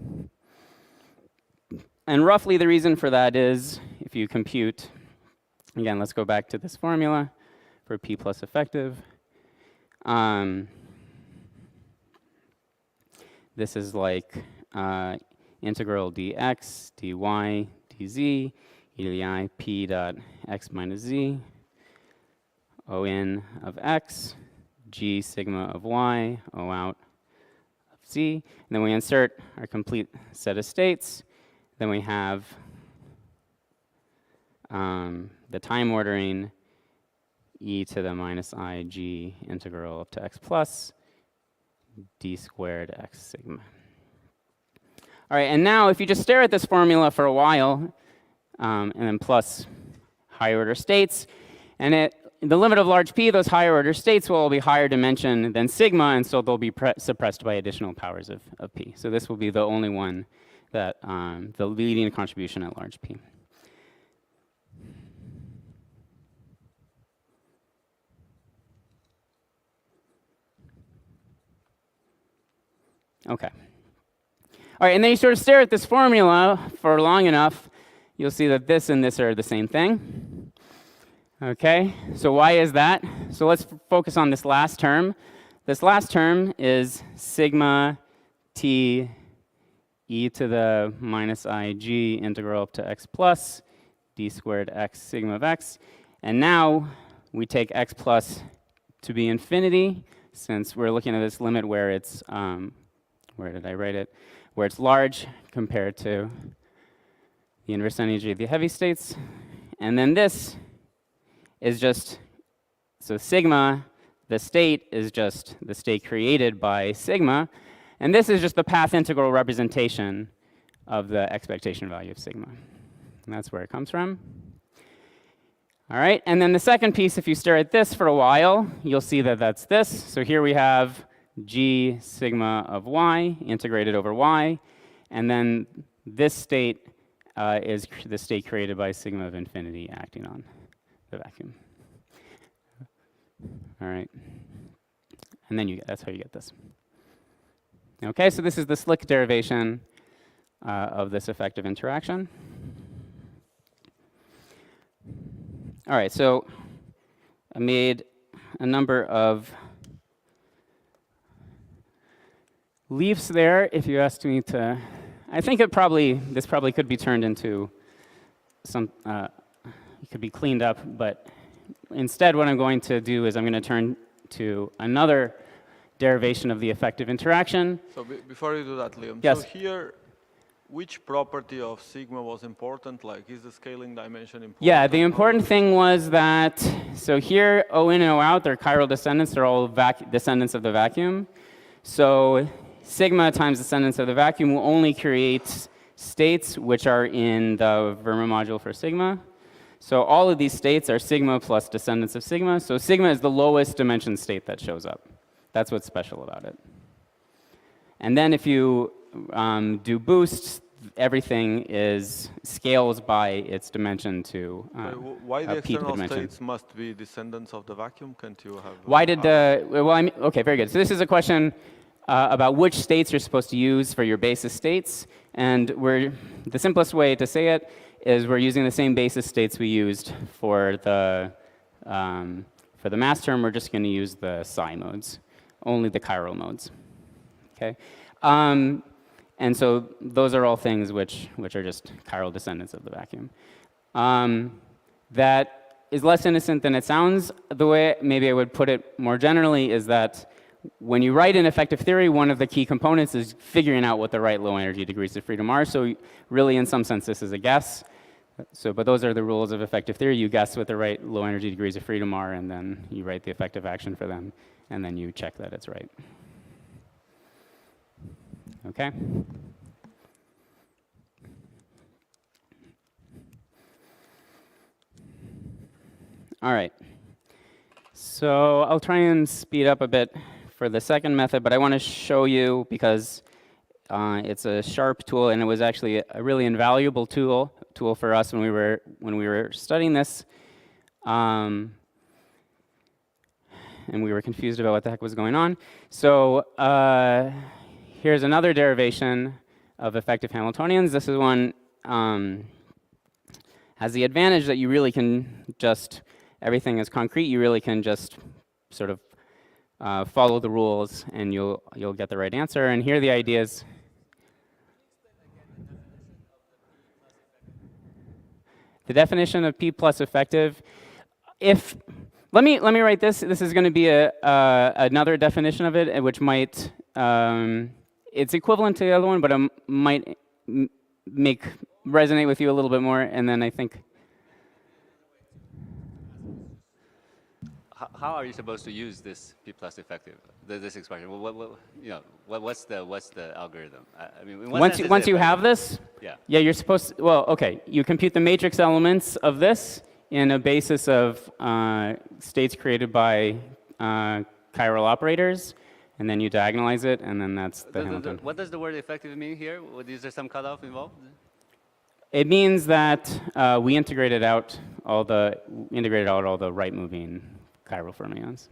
Speaker 1: And roughly the reason for that is, if you compute, again, let's go back to this formula for p plus effective. This is like integral dx, dy, dz, e to the I p dot x minus z, O in of x, g sigma of y, O out of z. And then we insert our complete set of states. Then we have the time ordering e to the minus I g integral up to x plus d squared x sigma. All right, and now if you just stare at this formula for a while, and then plus higher order states, and at the limit of large p, those higher order states will be higher dimension than sigma, and so they'll be suppressed by additional powers of p. So this will be the only one that, the leading contribution at large p. Okay. All right, and then you sort of stare at this formula for long enough, you'll see that this and this are the same thing. Okay, so why is that? So let's focus on this last term. This last term is sigma t e to the minus I g integral up to x plus d squared x sigma of x. And now we take x plus to be infinity, since we're looking at this limit where it's, where did I write it? Where it's large compared to the inverse energy of the heavy states. And then this is just So sigma, the state, is just the state created by sigma. And this is just the path integral representation of the expectation value of sigma. And that's where it comes from. All right, and then the second piece, if you stare at this for a while, you'll see that that's this. So here we have g sigma of y integrated over y. And then this state is the state created by sigma of infinity acting on the vacuum. All right, and then that's how you get this. Okay, so this is the slick derivation of this effective interaction. All right, so I made a number of leaves there. If you asked me to, I think this probably could be turned into some, it could be cleaned up, but instead what I'm going to do is I'm going to turn to another derivation of the effective interaction.
Speaker 5: So before you do that, Liam,
Speaker 1: Yes.
Speaker 5: so here, which property of sigma was important? Like, is the scaling dimension important?
Speaker 1: Yeah, the important thing was that, so here, O in and O out, they're chiral descendants. They're all descendants of the vacuum. So sigma times descendants of the vacuum will only create states which are in the Verma module for sigma. So all of these states are sigma plus descendants of sigma. So sigma is the lowest dimension state that shows up. That's what's special about it. And then if you do boosts, everything is scales by its dimension to
Speaker 5: why the
Speaker 1: peak
Speaker 5: external
Speaker 1: dimension.
Speaker 5: states must be descendants of the vacuum? Can't you have?
Speaker 1: Why did the, well, I mean, okay, very good. So this is a question about which states you're supposed to use for your basis states. And the simplest way to say it is we're using the same basis states we used for the mass term. We're just going to use the psi modes, only the chiral modes. Okay. And so those are all things which are just chiral descendants of the vacuum. That is less innocent than it sounds. The way maybe I would put it more generally is that when you write in effective theory, one of the key components is figuring out what the right low energy degrees of freedom are. So really, in some sense, this is a guess. But those are the rules of effective theory. You guess what the right low energy degrees of freedom are, and then you write the effective action for them, and then you check that it's right. Okay? All right. So I'll try and speed up a bit for the second method, but I want to show you because it's a sharp tool, and it was actually a really invaluable tool for us when we were studying this, and we were confused about what the heck was going on. So here's another derivation of effective Hamiltonians. This is one has the advantage that you really can just, everything is concrete. You really can just sort of follow the rules, and you'll get the right answer. And here the idea is. The definition of P plus effective. Let me write this. This is going to be another definition of it, which might it's equivalent to the other one, but it might resonate with you a little bit more. And then I think.
Speaker 3: How are you supposed to use this P plus effective, this expression? What's the algorithm? I mean, in what sense
Speaker 1: once
Speaker 3: is it
Speaker 1: you have
Speaker 3: effective?
Speaker 1: this,
Speaker 3: yeah,
Speaker 1: you're supposed to, well, okay, you compute the matrix elements of this in a basis of states created by chiral operators, and then you diagonalize it, and then that's the Hamilton.
Speaker 3: What does the word effective mean here? Is there some cutoff involved?
Speaker 1: It means that we integrated out all the right moving chiral fermions.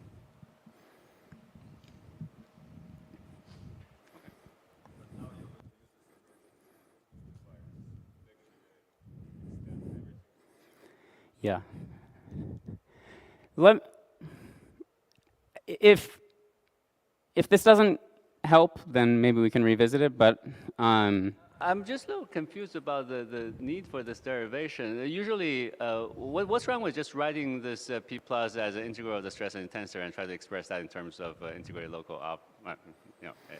Speaker 1: Yeah. If this doesn't help, then maybe we can revisit it. But
Speaker 3: I'm just a little confused about the need for this derivation. Usually, what's wrong with just writing this P plus as an integral of the stress and tensor and try to express that in terms of integrated local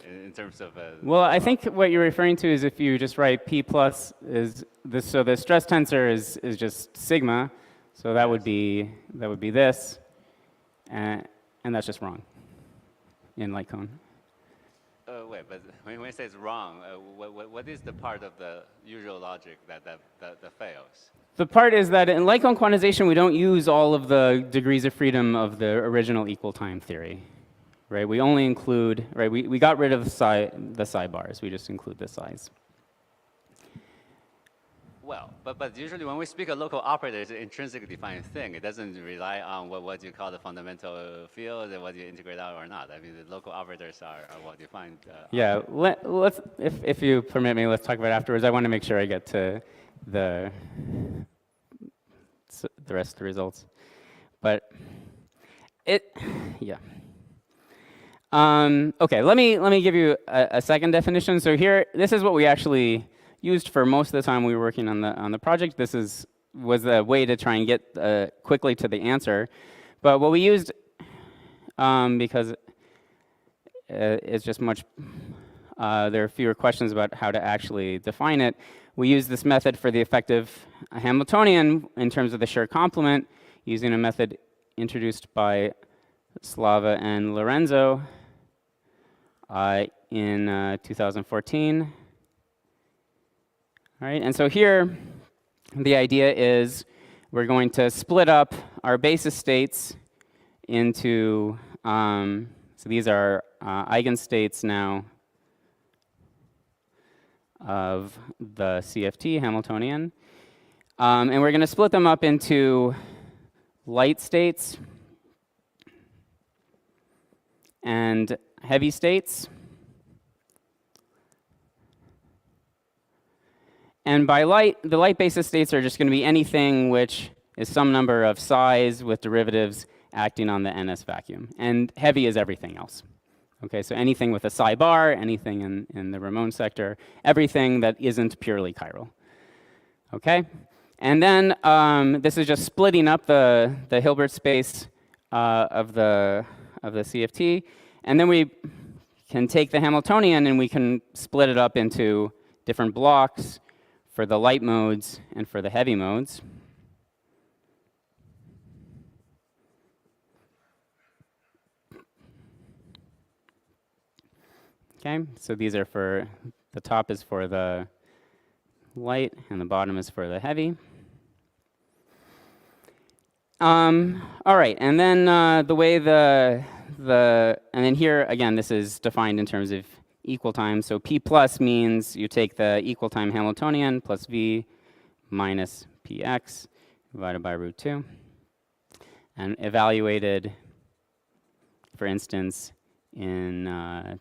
Speaker 3: in terms of.
Speaker 1: Well, I think what you're referring to is if you just write P plus is this. So the stress tensor is just sigma. So that would be this, and that's just wrong in light cone.
Speaker 3: Wait, but when you say it's wrong, what is the part of the usual logic that fails?
Speaker 1: The part is that in light cone quantization, we don't use all of the degrees of freedom of the original equal time theory, right? We only include, right, we got rid of the psi bars. We just include the psis.
Speaker 3: Well, but usually when we speak of local operator, it's an intrinsically defined thing. It doesn't rely on what you call the fundamental field and what you integrate out or not. I mean, the local operators are well defined.
Speaker 1: Yeah, let's, if you permit me, let's talk about it afterwards. I want to make sure I get to the rest of the results. But yeah. Okay, let me give you a second definition. So here, this is what we actually used for most of the time we were working on the project. This was a way to try and get quickly to the answer. But what we used, because it's just much, there are fewer questions about how to actually define it, we use this method for the effective Hamiltonian in terms of the shear complement, using a method introduced by Slava and Lorenzo in 2014. All right, and so here, the idea is we're going to split up our basis states into, so these are eigenstates now of the CFT Hamiltonian. And we're going to split them up into light states and heavy states. And by light, the light basis states are just going to be anything which is some number of psis with derivatives acting on the NS vacuum. And heavy is everything else. Okay, so anything with a psi bar, anything in the Ramon sector, everything that isn't purely chiral. Okay, and then this is just splitting up the Hilbert space of the CFT, and then we can take the Hamiltonian and we can split it up into different blocks for the light modes and for the heavy modes. Okay, so these are for, the top is for the light and the bottom is for the heavy. All right, and then the way and then here, again, this is defined in terms of equal time. So P plus means you take the equal time Hamiltonian plus V minus Px divided by root 2. And evaluated, for instance, in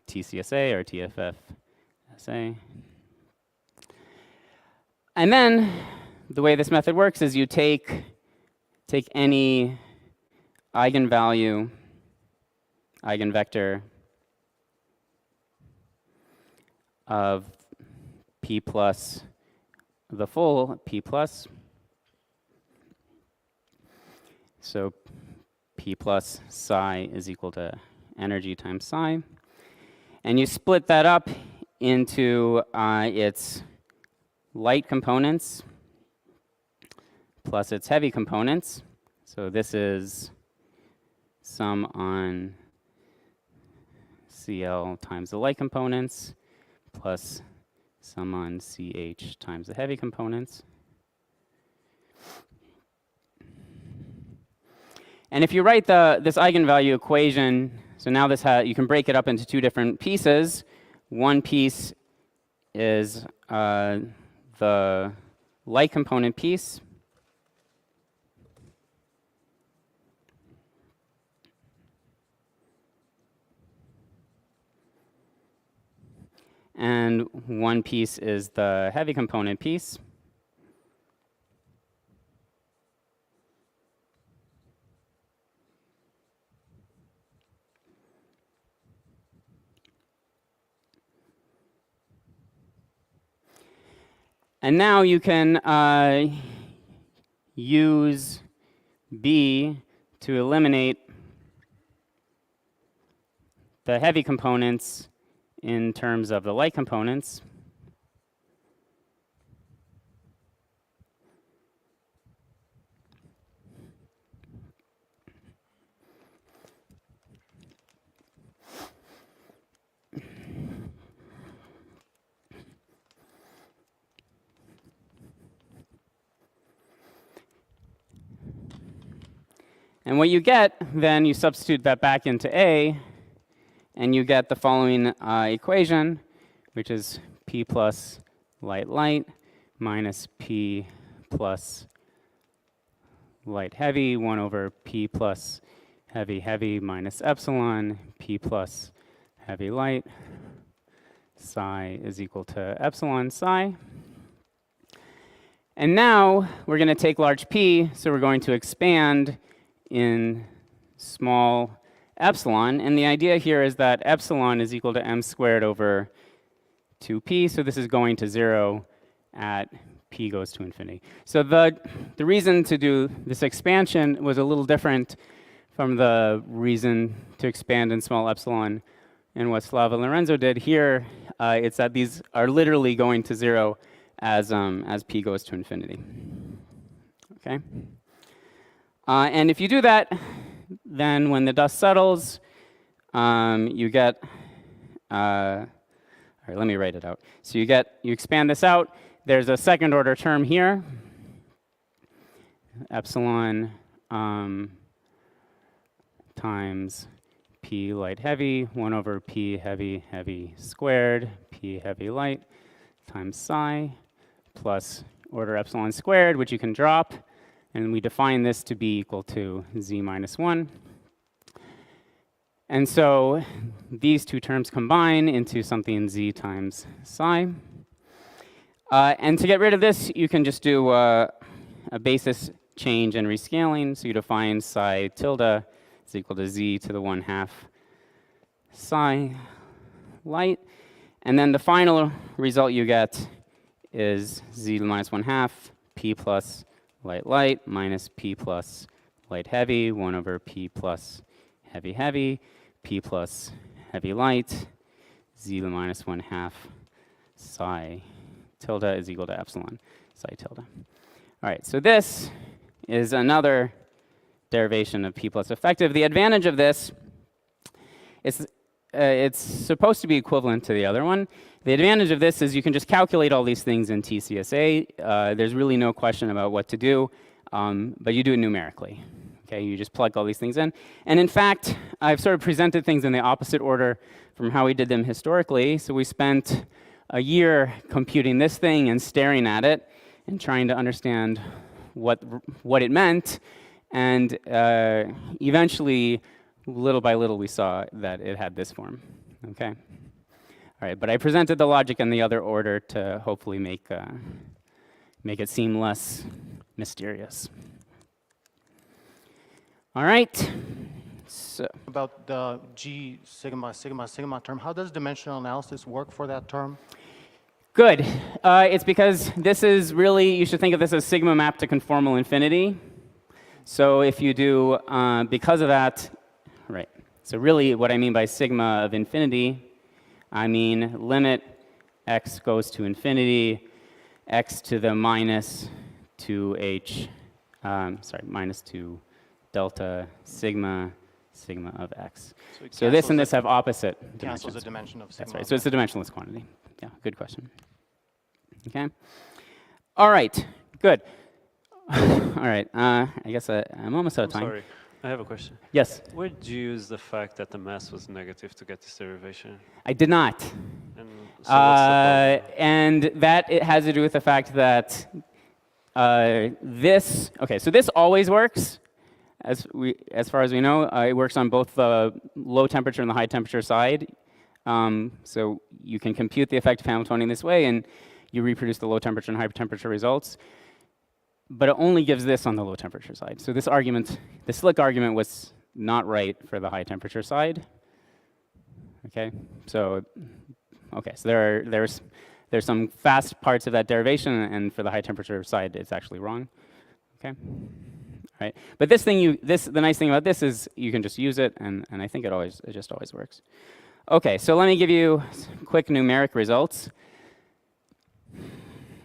Speaker 1: TCSA or TFF-SA. And then the way this method works is you take any eigenvalue, eigenvector of P plus the full P plus. So P plus psi is equal to energy times psi. And you split that up into its light components plus its heavy components. So this is sum on CL times the light components plus sum on CH times the heavy components. And if you write this eigenvalue equation, so now this you can break it up into two different pieces. One piece is the light component piece. And one piece is the heavy component piece. And now you can use B to eliminate the heavy components in terms of the light components. And what you get, then you substitute that back into A, and you get the following equation, which is P plus light light minus P plus light heavy, 1 over P plus heavy heavy minus epsilon, P plus heavy light, psi is equal to epsilon psi. And now we're going to take large P, so we're going to expand in small epsilon. And the idea here is that epsilon is equal to m squared over 2p, so this is going to 0 at p goes to infinity. So the reason to do this expansion was a little different from the reason to expand in small epsilon and what Slava Lorenzo did. Here, it's that these are literally going to 0 as p goes to infinity. Okay? And if you do that, then when the dust settles, you get, all right, let me write it out. So you expand this out. There's a second order term here, epsilon times p light heavy, 1 over p heavy heavy squared, p heavy light times psi, plus order epsilon squared, which you can drop. And we define this to be equal to z minus 1. And so these two terms combine into something z times psi. And to get rid of this, you can just do a basis change and rescaling. So you define psi tilde is equal to z to the 1/2 psi light. And then the final result you get is z minus 1/2 p plus light light minus p plus light heavy, 1 over p plus heavy heavy, p plus heavy light, z minus 1/2 psi tilde is equal to epsilon psi tilde. All right, so this is another derivation of p plus effective. The advantage of this is it's supposed to be equivalent to the other one. The advantage of this is you can just calculate all these things in TCSA. There's really no question about what to do, but you do it numerically. Okay, you just plug all these things in. And in fact, I've sort of presented things in the opposite order from how we did them historically. So we spent a year computing this thing and staring at it and trying to understand what it meant. And eventually, little by little, we saw that it had this form. Okay. All right, but I presented the logic in the other order to hopefully make it seem less mysterious. All right. So
Speaker 4: About the G sigma sigma sigma term, how does dimensional analysis work for that term?
Speaker 1: good. It's because this is really, you should think of this as sigma mapped to conformal infinity. So if you do, because of that, right. So really what I mean by sigma of infinity, I mean limit x goes to infinity, x to the minus 2h, minus 2 delta sigma of x. So this and this have opposite
Speaker 4: Cancels
Speaker 1: dimensions.
Speaker 4: the dimension of sigma.
Speaker 1: That's right. So it's a dimensionless quantity. Yeah, good question. Okay. All right. Good. All right. I guess I'm almost out of time.
Speaker 6: Sorry, I have a question.
Speaker 1: Yes.
Speaker 6: Where did you use the fact that the mass was negative to get this derivation?
Speaker 1: I did not.
Speaker 6: And so what's the problem?
Speaker 1: And that it has to do with the fact that so this always works, as far as we know. It works on both the low temperature and the high temperature side. So you can compute the effective Hamiltonian this way, and you reproduce the low temperature and high temperature results. But it only gives this on the low temperature side. So this argument, the slick argument, was not right for the high temperature side. Okay, so there's some fast parts of that derivation, and for the high temperature side, it's actually wrong. Okay, all right. But this thing, the nice thing about this is you can just use it, and I think it just always works. Okay, so let me give you quick numeric results.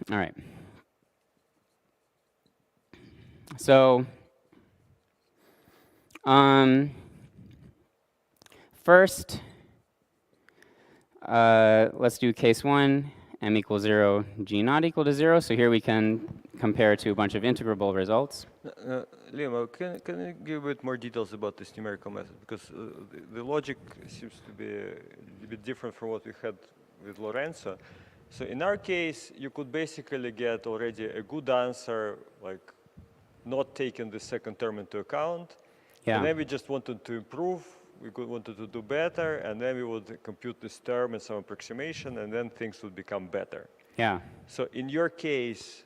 Speaker 1: All right. So first, let's do case 1, m equals 0, g not equal to 0. So here we can compare to a bunch of integrable results.
Speaker 2: Liam, can you give a bit more details about this numerical method? Because the logic seems to be a bit different from what we had with Lorenzo. So in our case, you could basically get already a good answer, like not taking the second term into account.
Speaker 1: Yeah.
Speaker 2: And then we just wanted to improve. We wanted to do better, and then we would compute this term and some approximation, and then things would become better.
Speaker 1: Yeah.
Speaker 2: So in your case,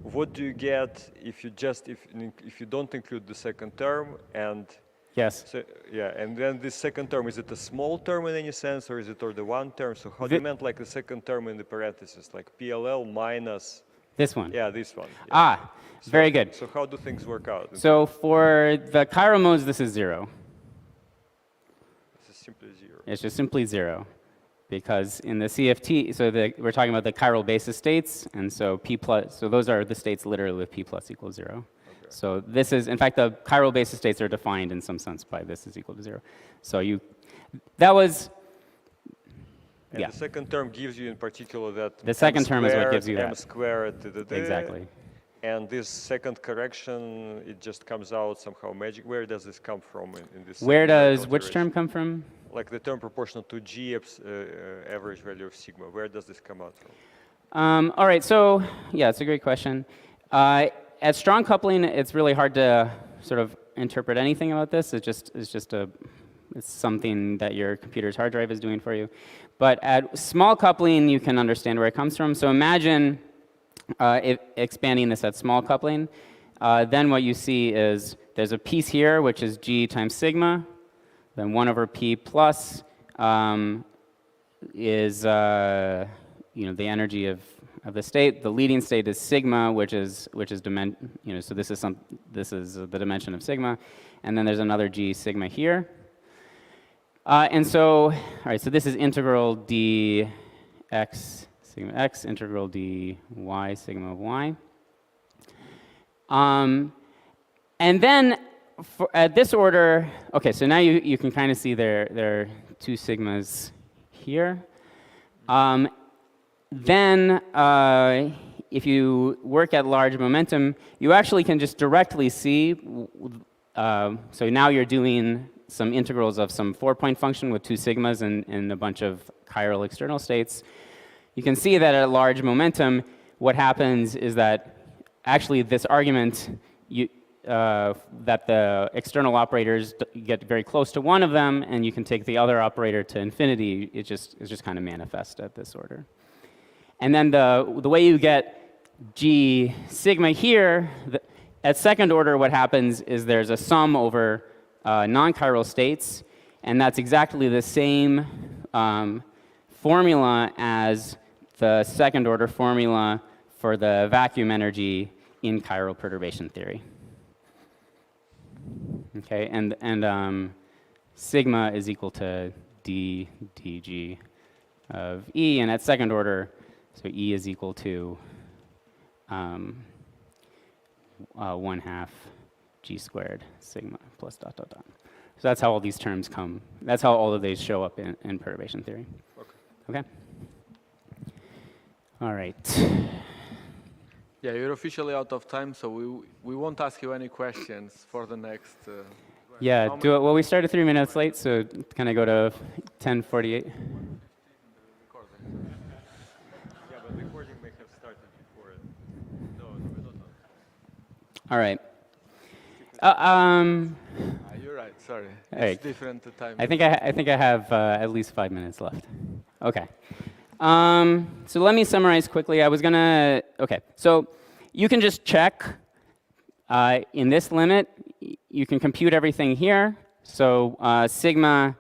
Speaker 2: what do you get if you just if you don't include the second term? And
Speaker 1: Yes.
Speaker 2: so yeah, and then the second term, is it a small term in any sense, or is it the one term? So how do you meant like the second term in the parentheses, like PLL minus?
Speaker 1: This one.
Speaker 2: Yeah, this one. Yeah.
Speaker 1: Ah,
Speaker 2: So-
Speaker 1: very good.
Speaker 2: So how do things work out?
Speaker 1: So for the chiral modes, this is 0.
Speaker 2: This is simply 0.
Speaker 1: It's just simply 0. Because in the CFT, so we're talking about the chiral basis states, and so so those are the states literally with p plus equals 0.
Speaker 2: Okay.
Speaker 1: So this is, in fact, the chiral basis states are defined in some sense by this is equal to 0. So that was,
Speaker 2: And
Speaker 1: yeah.
Speaker 2: the second term gives you in particular that
Speaker 1: The second term is what
Speaker 2: squared,
Speaker 1: gives you
Speaker 2: m
Speaker 1: that.
Speaker 2: squared,
Speaker 1: Exactly.
Speaker 2: And this second correction, it just comes out somehow magic. Where does this come from in this?
Speaker 1: Where
Speaker 2: second
Speaker 1: does which
Speaker 2: alteration?
Speaker 1: term come from?
Speaker 2: Like the term proportional to g average value of sigma. Where does this come out from?
Speaker 1: All right, so yeah, it's a great question. At strong coupling, it's really hard to sort of interpret anything about this. It's something that your computer's hard drive is doing for you. But at small coupling, you can understand where it comes from. So imagine expanding this at small coupling. Then what you see is there's a piece here, which is g times sigma. Then 1 over p plus is the energy of the state. The leading state is sigma, which is so this is the dimension of sigma, and then there's another g sigma here. And so, all right, so this is integral dx sigma x, integral dy sigma of y. And then at this order, okay, so now you can kind of see there are two sigmas here. Then if you work at large momentum, you actually can just directly see, so now you're doing some integrals of some 4-point function with 2 sigmas and a bunch of chiral external states. You can see that at large momentum, what happens is that actually this argument, that the external operators get very close to one of them, and you can take the other operator to infinity. It's just kind of manifest at this order. And then the way you get g sigma here, at second order, what happens is there's a sum over non-chiral states, and that's exactly the same formula as the second order formula for the vacuum energy in chiral perturbation theory. Okay, and sigma is equal to d dg of E, and at second order, so E is equal to 1/2 g squared sigma plus dot dot dot. So that's how all these terms come. That's how all of these show up in perturbation theory. Okay. All right.
Speaker 5: Yeah, you're officially out of time, so we won't ask you any questions for the next.
Speaker 1: Yeah. Well, we started 3 minutes late, so can I go to 10:48?
Speaker 2: Yeah, but the recording may have started before it. No, we don't know.
Speaker 1: All right.
Speaker 5: You're right. Sorry,
Speaker 1: All right.
Speaker 5: it's different time.
Speaker 1: I think I have at least 5 minutes left. Okay. So let me summarize quickly. Okay. So you can just check in this limit. You can compute everything here. So sigma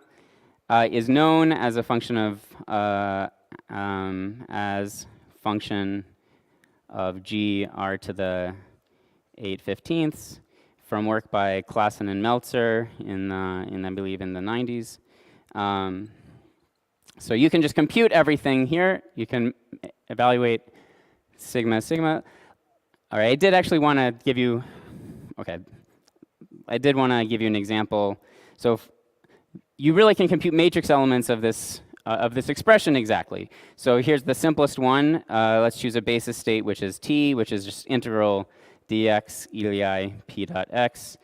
Speaker 1: is known as a function of g r to the 8/15 from work by Klassen and Meltzer in I believe in the 90s. So you can just compute everything here. You can evaluate sigma. All right, I did actually want to give you, I did want to give you an example. So you really can compute matrix elements of this of this expression exactly. So here's the simplest one. Let's choose a basis state, which is t, which is just integral dx elei p dot x,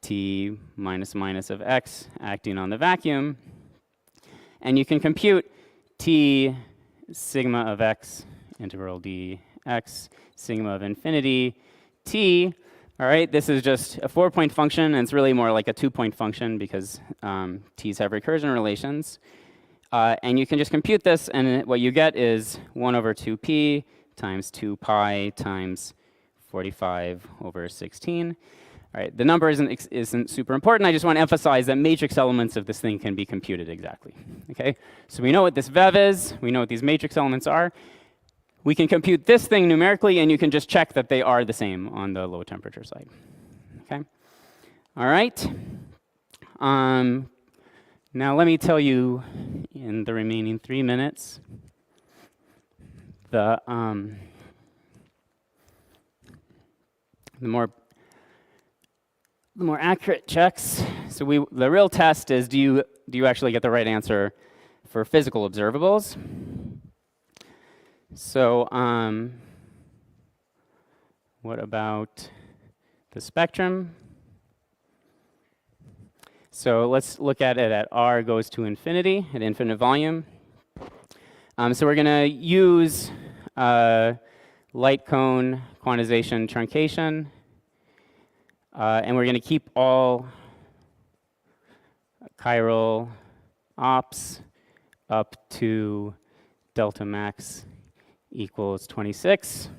Speaker 1: t minus minus of x acting on the vacuum. And you can compute t sigma of x, integral dx, sigma of infinity, t. All right, this is just a 4-point function, and it's really more like a 2-point function because t's have recursion relations. And you can just compute this, and what you get is 1 over 2p times 2 pi times 45 over 16. All right, the number isn't super important. I just want to emphasize that matrix elements of this thing can be computed exactly. Okay, so we know what this VEV is. We know what these matrix elements are. We can compute this thing numerically, and you can just check that they are the same on the low temperature side. Okay, all right. Now let me tell you, in the remaining 3 minutes, the more accurate checks. So the real test is, do you actually get the right answer for physical observables? So what about the spectrum? So let's look at it at r goes to infinity, at infinite volume. So we're going to use light cone quantization truncation. And we're going to keep all chiral ops up to delta max equals 26.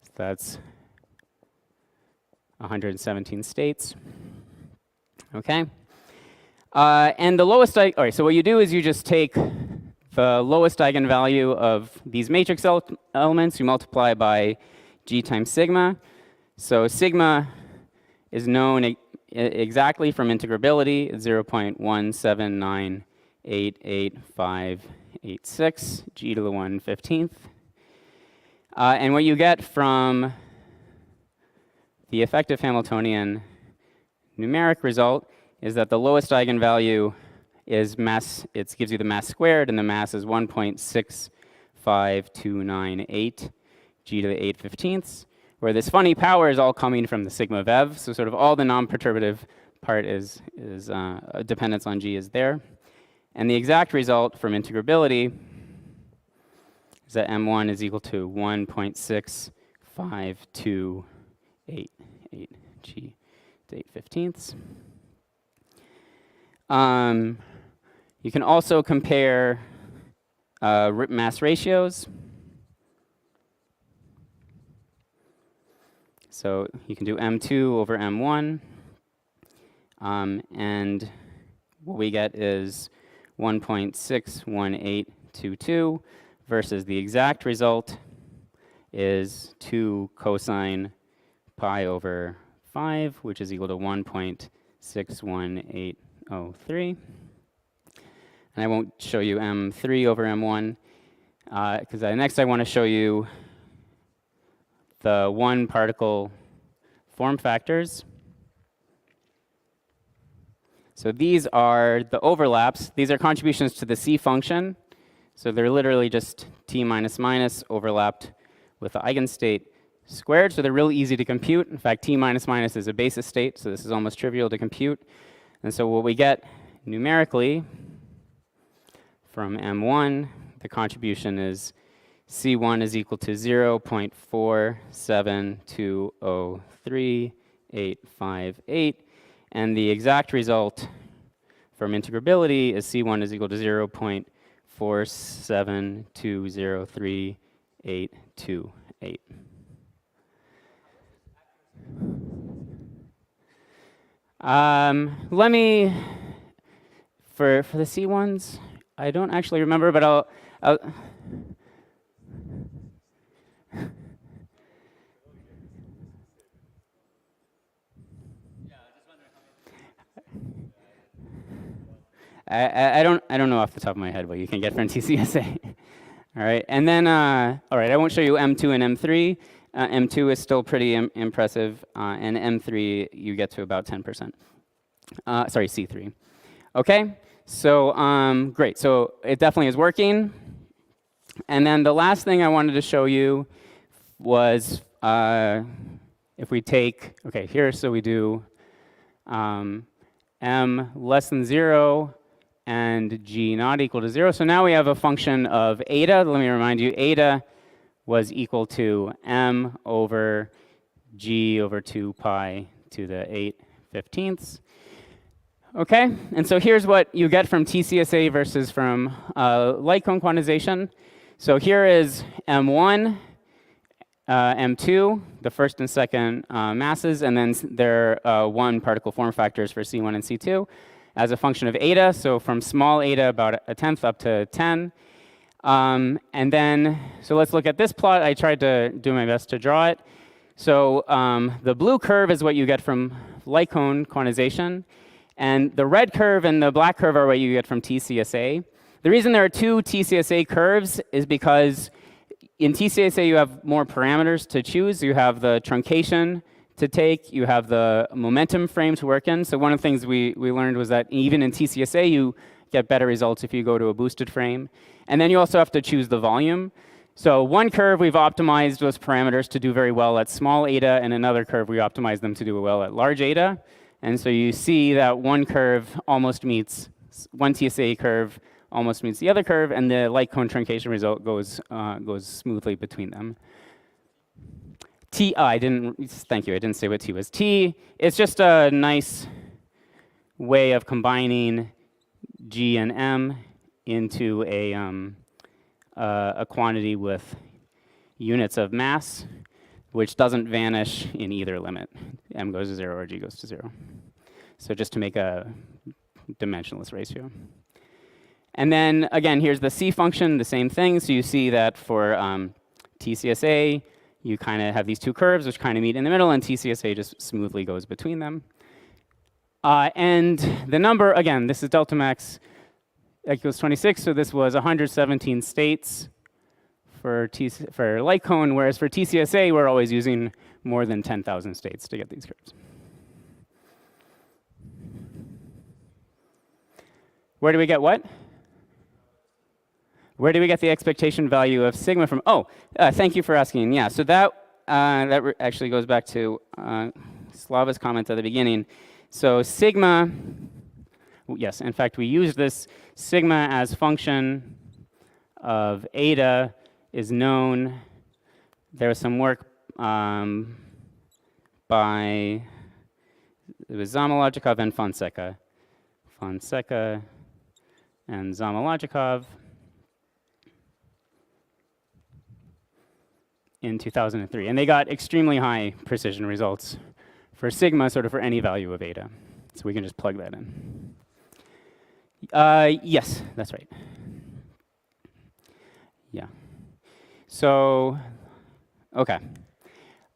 Speaker 1: So that's 117 states. Okay. And the lowest, all right, so what you do is you just take the lowest eigenvalue of these matrix elements, you multiply by g times sigma. So sigma is known exactly from integrability, 0.179888586, g to the 1/15th. And what you get from the effective Hamiltonian numeric result is that the lowest eigenvalue is mass, it gives you the mass squared, and the mass is 1.65298 g to the 8/15ths, where this funny power is all coming from the sigma VEV, so sort of all the non-perturbative part is dependence on g is there. And the exact result from integrability is that m1 is equal to 1.65288 g to 8/15ths. You can also compare mass ratios. So you can do m2 over m1. And what we get is 1.61822 versus the exact result is 2 cosine pi over 5, which is equal to 1.61803. And I won't show you m3 over m1, because next I want to show you the one particle form factors. So these are the overlaps. These are contributions to the C function. So they're literally just t minus minus overlapped with the eigenstate squared. So they're really easy to compute. In fact, t minus minus is a basis state, so this is almost trivial to compute. And so what we get numerically from M1, the contribution is C1 is equal to 0.472038858. And the exact result from integrability is C1 is equal to 0.472038828. Let me, for the C1s, I don't actually remember, but I'll I don't know off the top of my head what you can get from TCSA. All right, and then all right, I won't show you M2 and M3. M2 is still pretty impressive, and M3 you get to about 10%. Sorry, C3. Okay, So great. So it definitely is working. And then the last thing I wanted to show you was if we take, okay, here, so we do m less than 0 and g not equal to 0. So now we have a function of eta. Let me remind you, eta was equal to m over g over 2 pi to the 8/15. Okay, and so here's what you get from TCSA versus from light cone quantization. So here is m1, m2, the first and second masses, and then there are 1 particle form factors for C1 and C2 as a function of eta. So from small eta, about 1/10 up to 10. And then, so let's look at this plot. I tried to do my best to draw it. So the blue curve is what you get from light cone quantization. And the red curve and the black curve are what you get from TCSA. The reason there are 2 TCSA curves is because in TCSA you have more parameters to choose. You have the truncation to take, you have the momentum frame to work in. So one of the things we learned was that even in TCSA you get better results if you go to a boosted frame. And then you also have to choose the volume. So one curve we've optimized those parameters to do very well at small eta, and another curve we optimized them to do well at large eta. And so you see that one curve almost meets, one TSA curve almost meets the other curve, and the light cone truncation result goes smoothly between them. T, thank you, I didn't say what T was. T, it's just a nice way of combining G and M into a quantity with units of mass, which doesn't vanish in either limit. M goes to 0 or G goes to 0. So just to make a dimensionless ratio. And then again, here's the C function, the same thing. So you see that for TCSA, you kind of have these 2 curves which kind of meet in the middle, and TCSA just smoothly goes between them. And the number, again, this is delta max equals 26, so this was 117 states for light cone, whereas for TCSA, we're always using more than 10,000 states to get these curves. Where do we get what? Where do we get the expectation value of sigma from? Oh, thank you for asking. Yeah, so that actually goes back to Slava's comment at the beginning. So sigma, yes, in fact, we use this sigma as function of eta is known. There was some work by, it was Zamolodchikov and Fonseca. Fonseca and Zamolodchikov in 2003. And they got extremely high precision results for sigma, sort of for any value of eta. So we can just plug that in. Yes, that's right. Yeah. So, okay.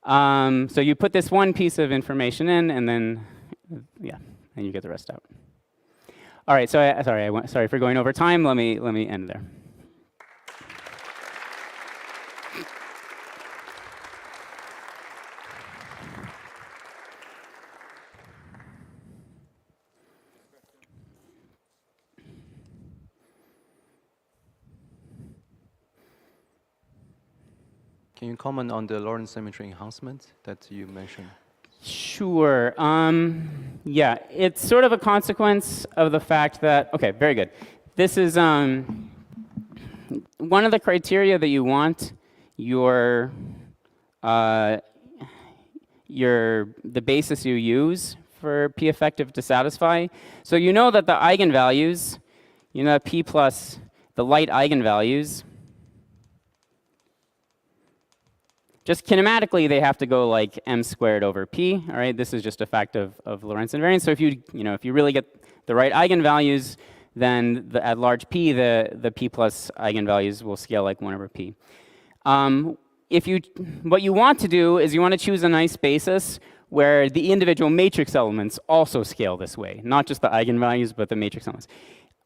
Speaker 1: So you put this one piece of information in, and then, yeah, and you get the rest out. All right. So sorry for going over time. Let me end there.
Speaker 7: Can you comment on the Lorentz symmetry enhancement that you mentioned?
Speaker 1: Sure. Yeah, it's sort of a consequence of the fact that, okay, very good. This is one of the criteria that you want the basis you use for P effective to satisfy. So you know that the eigenvalues, you know, P plus the light eigenvalues, just kinematically, they have to go like m squared over p. All right, this is just a fact of Lorentz invariance. So if you really get the right eigenvalues, then at large p, the p plus eigenvalues will scale like 1 over p. What you want to do is you want to choose a nice basis where the individual matrix elements also scale this way, not just the eigenvalues, but the matrix elements.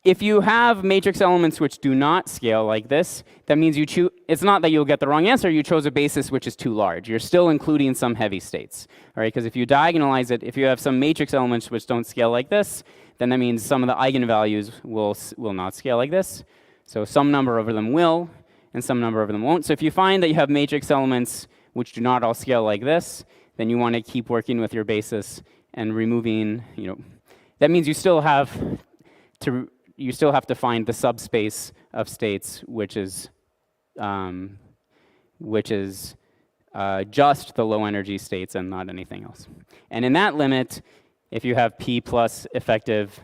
Speaker 1: If you have matrix elements which do not scale like this, that means it's not that you'll get the wrong answer, you chose a basis which is too large. You're still including some heavy states, all right? Because if you diagonalize it, if you have some matrix elements which don't scale like this, then that means some of the eigenvalues will not scale like this. So some number of them will, and some number of them won't. So if you find that you have matrix elements which do not all scale like this, then you want to keep working with your basis and removing, that means you still have to find the subspace of states, which is just the low energy states and not anything else. And in that limit, if you have P plus effective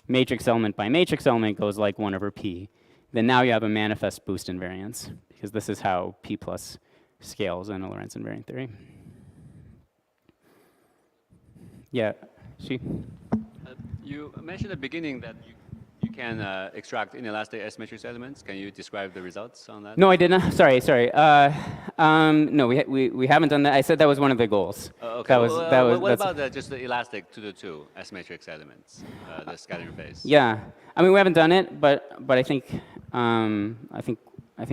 Speaker 1: matrix element by matrix element goes like 1 over P, then now you have a manifest boost invariance, because this is how P plus scales in a Lorentz invariant theory. Yeah,
Speaker 3: You mentioned at the beginning that you can extract inelastic S matrix elements. Can you describe the results on that?
Speaker 1: No, I did not. Sorry. No, we haven't done that. I said that was one of the goals.
Speaker 3: Okay. What
Speaker 1: That's
Speaker 3: about just the elastic 2 to 2 S matrix elements, the scattering phase?
Speaker 1: Yeah, I mean we haven't done it, but I think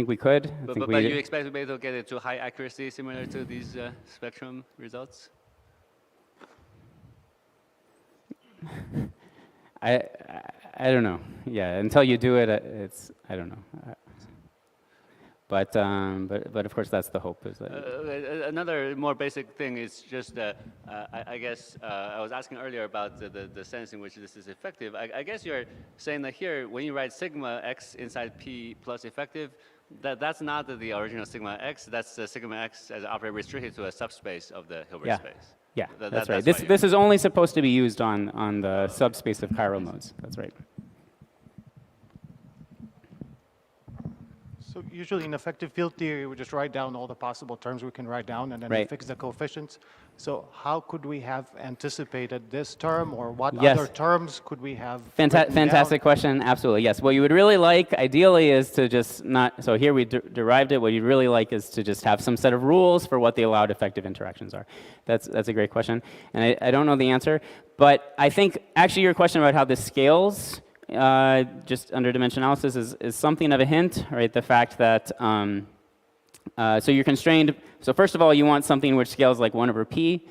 Speaker 1: we could.
Speaker 3: But you expect to be able to get it to high accuracy, similar to these spectrum results?
Speaker 1: I don't know. Yeah, until you do it, I don't know. But of course that's the hope. Is that
Speaker 3: another more basic thing is just I guess I was asking earlier about the sense in which this is effective. I guess you're saying that here when you write sigma x inside P plus effective, that's not the original sigma x. That's the sigma x as an operator restricted to a subspace of the Hilbert space.
Speaker 1: Yeah, that's right. This is only supposed to be used on the subspace of chiral modes. That's right.
Speaker 4: So usually in effective field theory, we just write down all the possible terms we can write down, and then we
Speaker 1: Right.
Speaker 4: fix the coefficients. So how could we have anticipated this term, or what
Speaker 1: Yes.
Speaker 4: other terms could we have written
Speaker 1: Fantastic
Speaker 4: down?
Speaker 1: question. Absolutely, yes. What you would really like, ideally, is to just not. So here we derived it. What you'd really like is to just have some set of rules for what the allowed effective interactions are. That's a great question, and I don't know the answer, but I think actually your question about how this scales. Just under dimension analysis is something of a hint, right? The fact that, so you're constrained, so first of all, you want something which scales like 1 over P.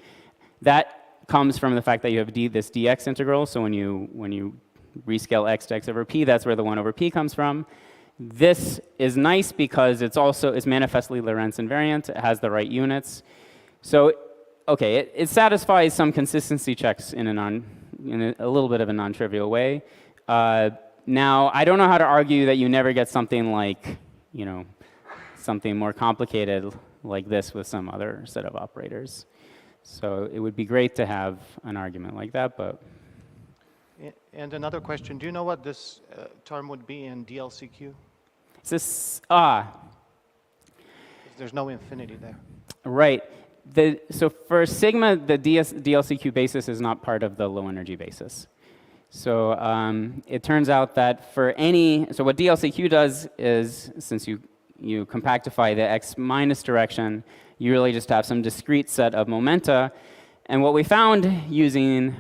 Speaker 1: That comes from the fact that you have this dx integral, so when you rescale x to x over P, that's where the 1 over P comes from. This is nice because it's manifestly Lorentz invariant, it has the right units. So, okay, it satisfies some consistency checks in a little bit of a non-trivial way. Now, I don't know how to argue that you never get something like, something more complicated like this with some other set of operators. So it would be great to have an argument like that, but.
Speaker 4: And another question, do you know what this term would be in DLCQ?
Speaker 1: It's this,
Speaker 4: There's no infinity there.
Speaker 1: right. So for sigma, the DLCQ basis is not part of the low energy basis. So it turns out that for so what DLCQ does is, since you compactify the x minus direction, you really just have some discrete set of momenta. And what we found using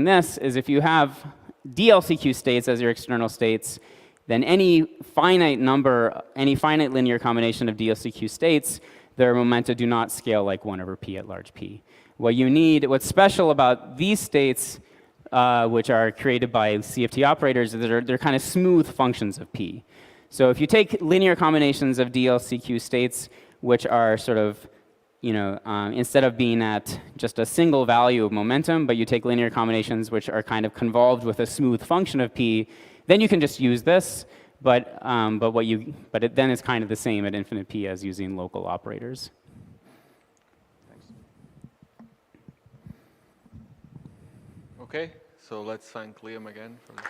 Speaker 1: this is if you have DLCQ states as your external states, then any finite linear combination of DLCQ states, their momenta do not scale like 1 over P at large P. What's special about these states, which are created by CFT operators, they're kind of smooth functions of P. So if you take linear combinations of DLCQ states, which are sort of, instead of being at just a single value of momentum, but you take linear combinations which are kind of convolved with a smooth function of P, then you can just use this, but then it's kind of the same at infinite P as using local operators.
Speaker 5: Okay, so let's thank Liam again for the